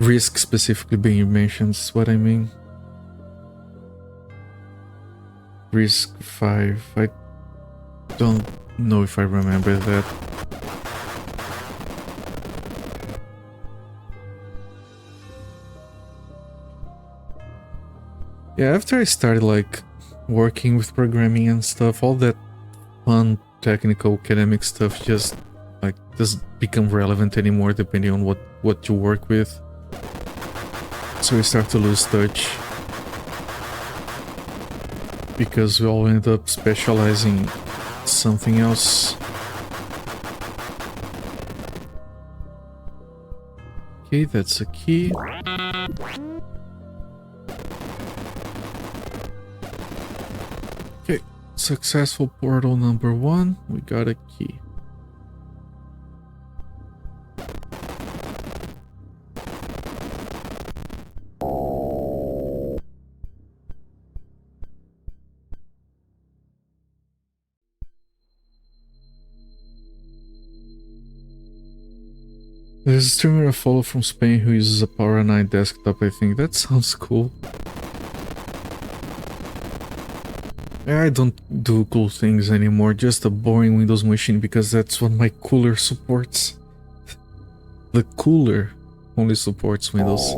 Risk specifically being mentioned, is what I mean. Risk 5, I don't know if I remember that. Yeah, after I started like working with programming and stuff, all that fun technical academic stuff just like doesn't become relevant anymore depending on what you work with. So we start to lose touch. Because we all end up specializing something else. Okay, that's a key. Okay, successful portal number 1. We got a key. There's a streamer I follow from Spain who uses a Power 9 desktop, I think. That sounds cool. I don't do cool things anymore, just a boring Windows machine because that's what my cooler supports. The cooler only supports Windows.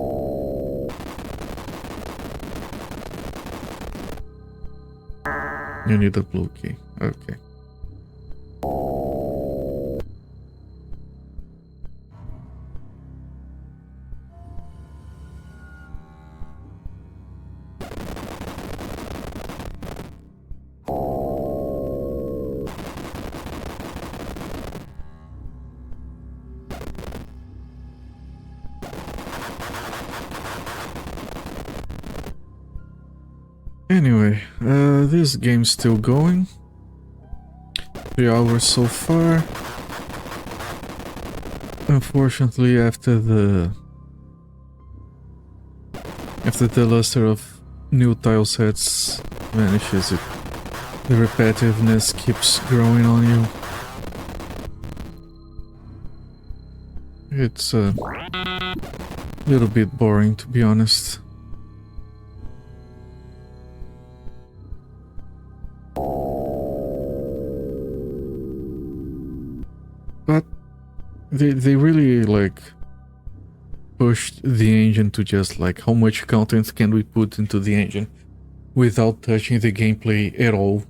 You need a blue key. Okay. Anyway, this game's still going. 3 hours so far. Unfortunately, after the luster of new tile sets vanishes, the repetitiveness keeps growing on you. It's a little bit boring, to be honest. But they really like pushed the engine to just like how much content can we put into the engine without touching the gameplay at all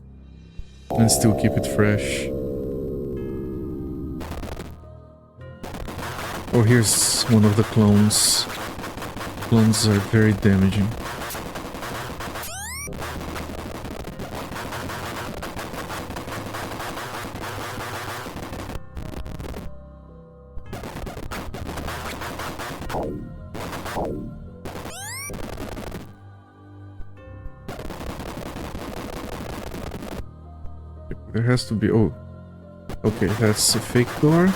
and still keep it fresh. Oh, here's one of the clones. Clones are very damaging. There has to be... oh, okay, that's a fake door.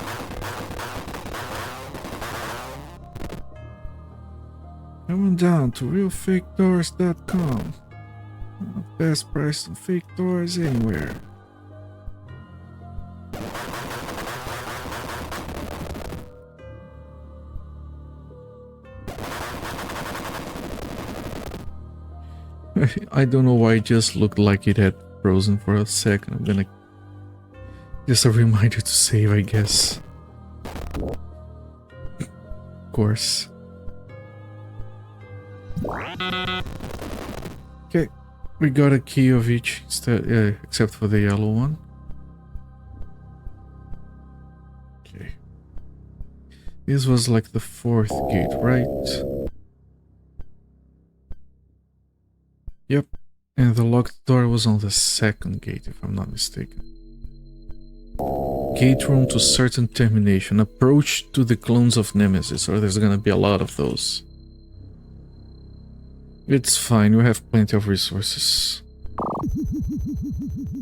Coming down to realfakedoors.com. Best price on fake doors anywhere. I don't know why it just looked like it had frozen for a second. I'm gonna... just a reminder to save, I guess. Of course. Okay, we got a key of each instead, except for the yellow one. Okay. This was like the 4th gate, right? Yep. And the locked door was on the 2nd gate, if I'm not mistaken. Gate room to certain termination. Approach to the clones of Nemesis, or there's gonna be a lot of those. It's fine, we have plenty of resources.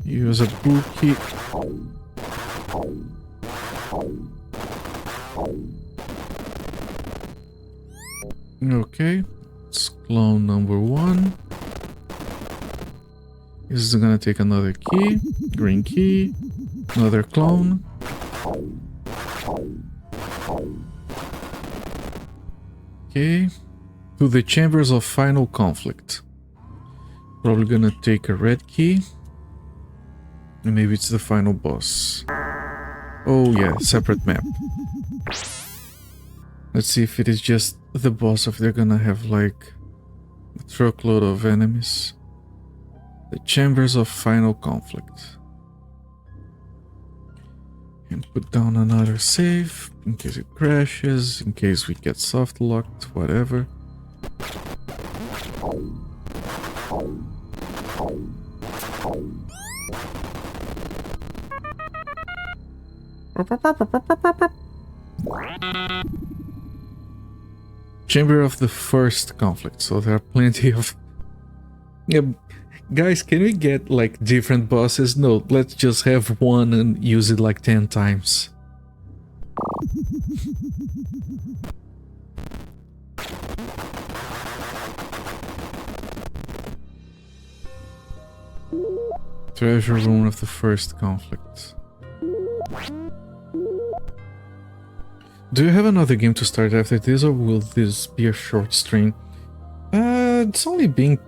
Use a blue key. Okay, it's clone number 1. This is gonna take another key, green key, another clone. Okay, to the chambers of final conflict. Probably gonna take a red key. And maybe it's the final boss. Oh yeah, separate map. Let's see if it is just the boss, if they're gonna have like a truckload of enemies. The chambers of final conflict. And put down another save in case it crashes, in case we get soft locked, whatever. Chamber of the first conflict, so there are plenty of... Yeah, guys, can we get like different bosses? No, let's just have one and use it like 10 times. Treasure room of the first conflict. Do you have another game to start after this, or will this be a short stream? It's only been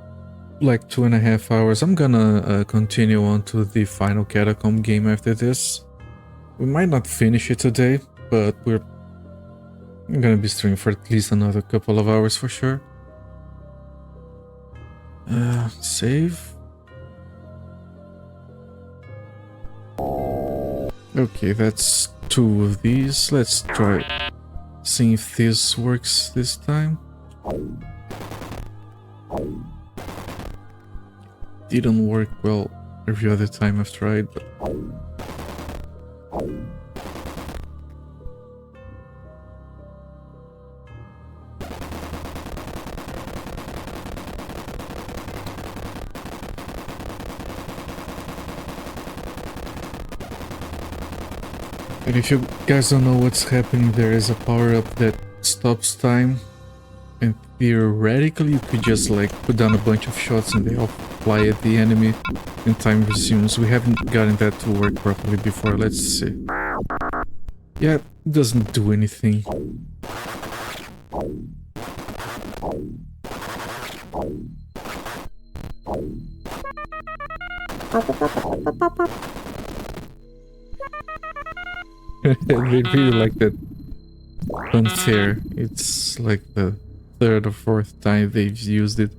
like 2.5 hours. I'm gonna continue on to the final Catacomb game after this. We might not finish it today, but we're gonna be streaming for at least another couple of hours for sure. Save. Okay, that's 2 of these. Let's try seeing if this works this time. Didn't work well every other time I've tried, but... And if you guys don't know what's happening, there is a power-up that stops time. And theoretically you could just like put down a bunch of shots and they all fly at the enemy and time resumes. We haven't gotten that to work properly before. Let's see. Yeah, it doesn't do anything. They really like that unfair. It's like the 3rd or 4th time they've used it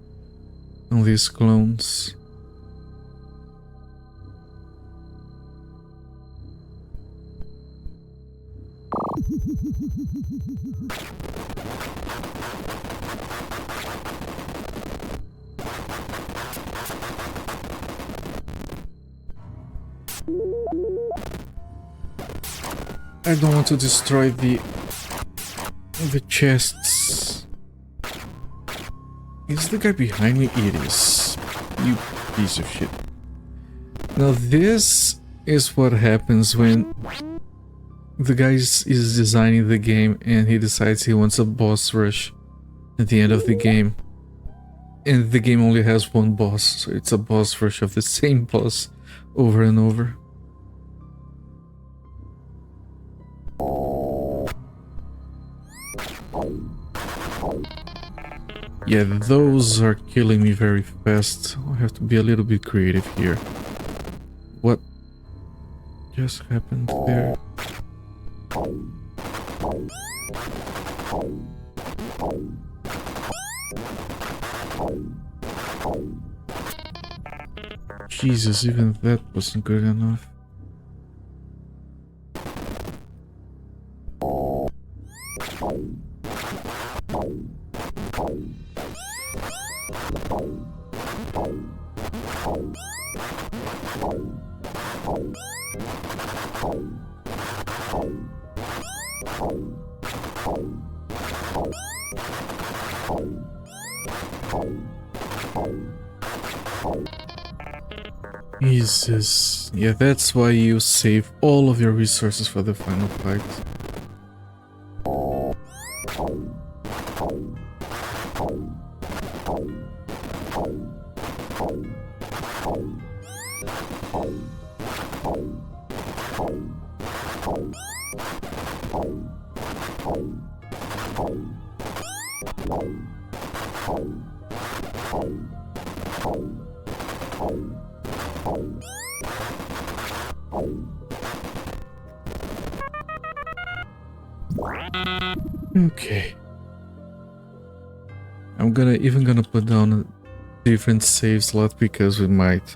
on these clones. I don't want to destroy the chests. Is the guy behind me? It is. You piece of shit. Now this is what happens when the guy is designing the game and he decides he wants a boss rush at the end of the game. And the game only has one boss, so it's a boss rush of the same boss over and over. Yeah, those are killing me very fast. I have to be a little bit creative here. What just happened there? Jesus, even that wasn't good enough. Jesus. Yeah, that's why you save all of your resources for the final fight. Okay. I'm even gonna put down a different save slot because we might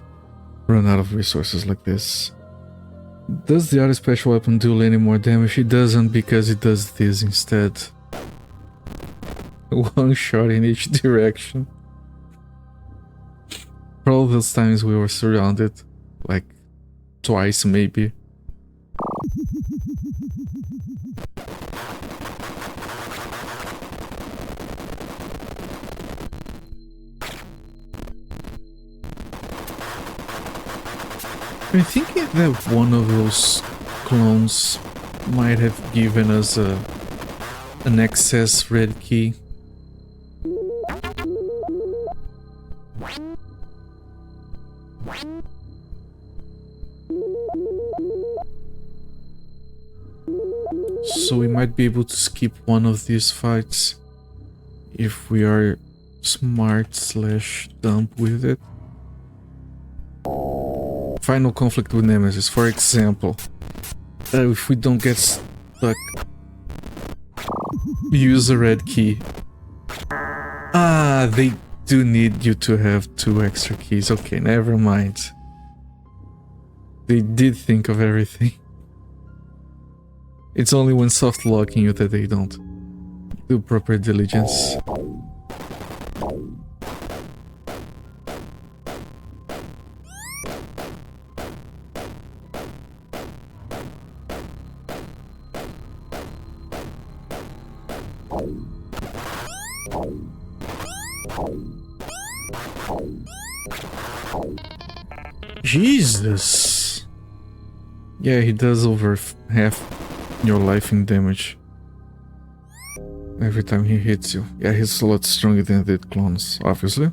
run out of resources like this. Does the other special weapon do any more damage? It doesn't because it does this instead. One shot in each direction. For all those times we were surrounded, like twice maybe. I'm thinking that one of those clones might have given us an excess red key. So we might be able to skip one of these fights if we are smart/dumb with it. Final conflict with Nemesis, for example. If we don't get stuck, use a red key. Ah, they do need you to have 2 extra keys. Okay, never mind. They did think of everything. It's only when soft locking you that they don't do proper diligence. Jesus! Yeah, he does over half your life in damage every time he hits you. Yeah, he's a lot stronger than the clones, obviously.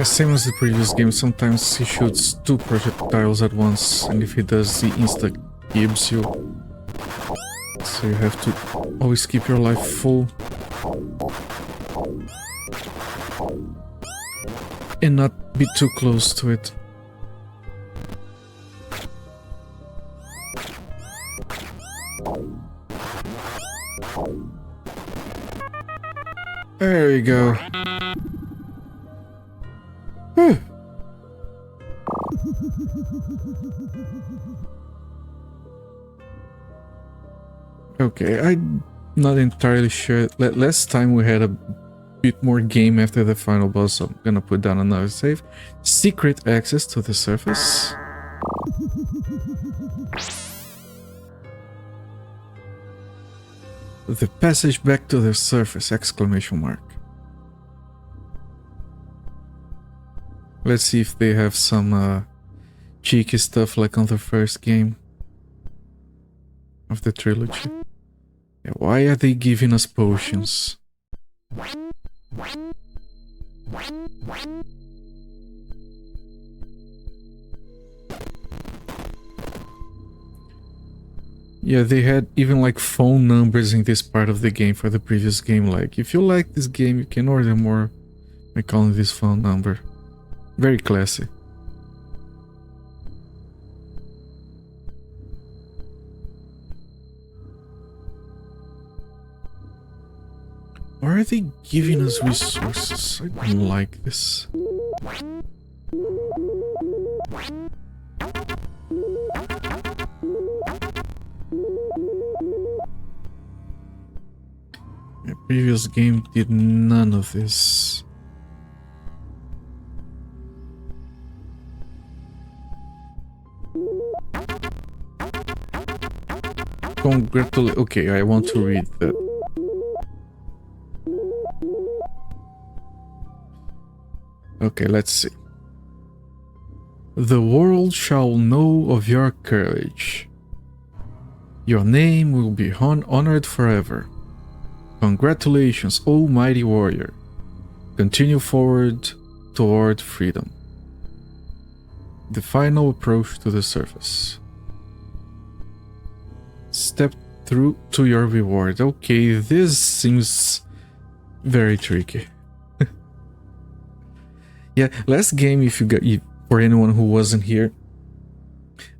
Same as the previous game, sometimes he shoots 2 projectiles at once, and if he does, he insta-gibbs you. So you have to always keep your life full. And not be too close to it. There we go. Okay, I'm not entirely sure. Last time we had a bit more game after the final boss, so I'm gonna put down another save. Secret access to the surface. The passage back to the surface! Exclamation mark. Let's see if they have some cheeky stuff like on the first game of the trilogy. Yeah, why are they giving us potions? Yeah, they had even like phone numbers in this part of the game for the previous game. Like, if you like this game, you can order more by calling this phone number. Very classy. Why are they giving us resources? I don't like this. The previous game did none of this. Congratulations. Okay, I want to read that. Okay, let's see. The world shall know of your courage. Your name will be honored forever. Congratulations, O mighty warrior. Continue forward toward freedom. The final approach to the surface. Step through to your reward. Okay, this seems very tricky. Yeah, last game, if you got, for anyone who wasn't here,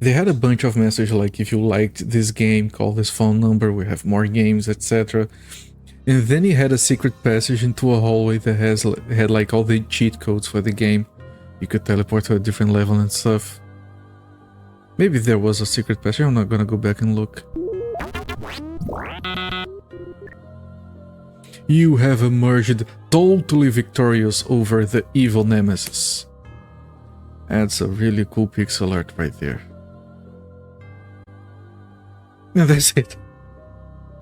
They had a bunch of messages like, if you liked this game, call this phone number, we have more games, etc. And then he had a secret passage into a hallway that had like all the cheat codes for the game. You could teleport to a different level and stuff. Maybe there was a secret passage, I'm not gonna go back and look. You have emerged totally victorious over the evil nemesis. That's a really cool pixel art right there. And that's it.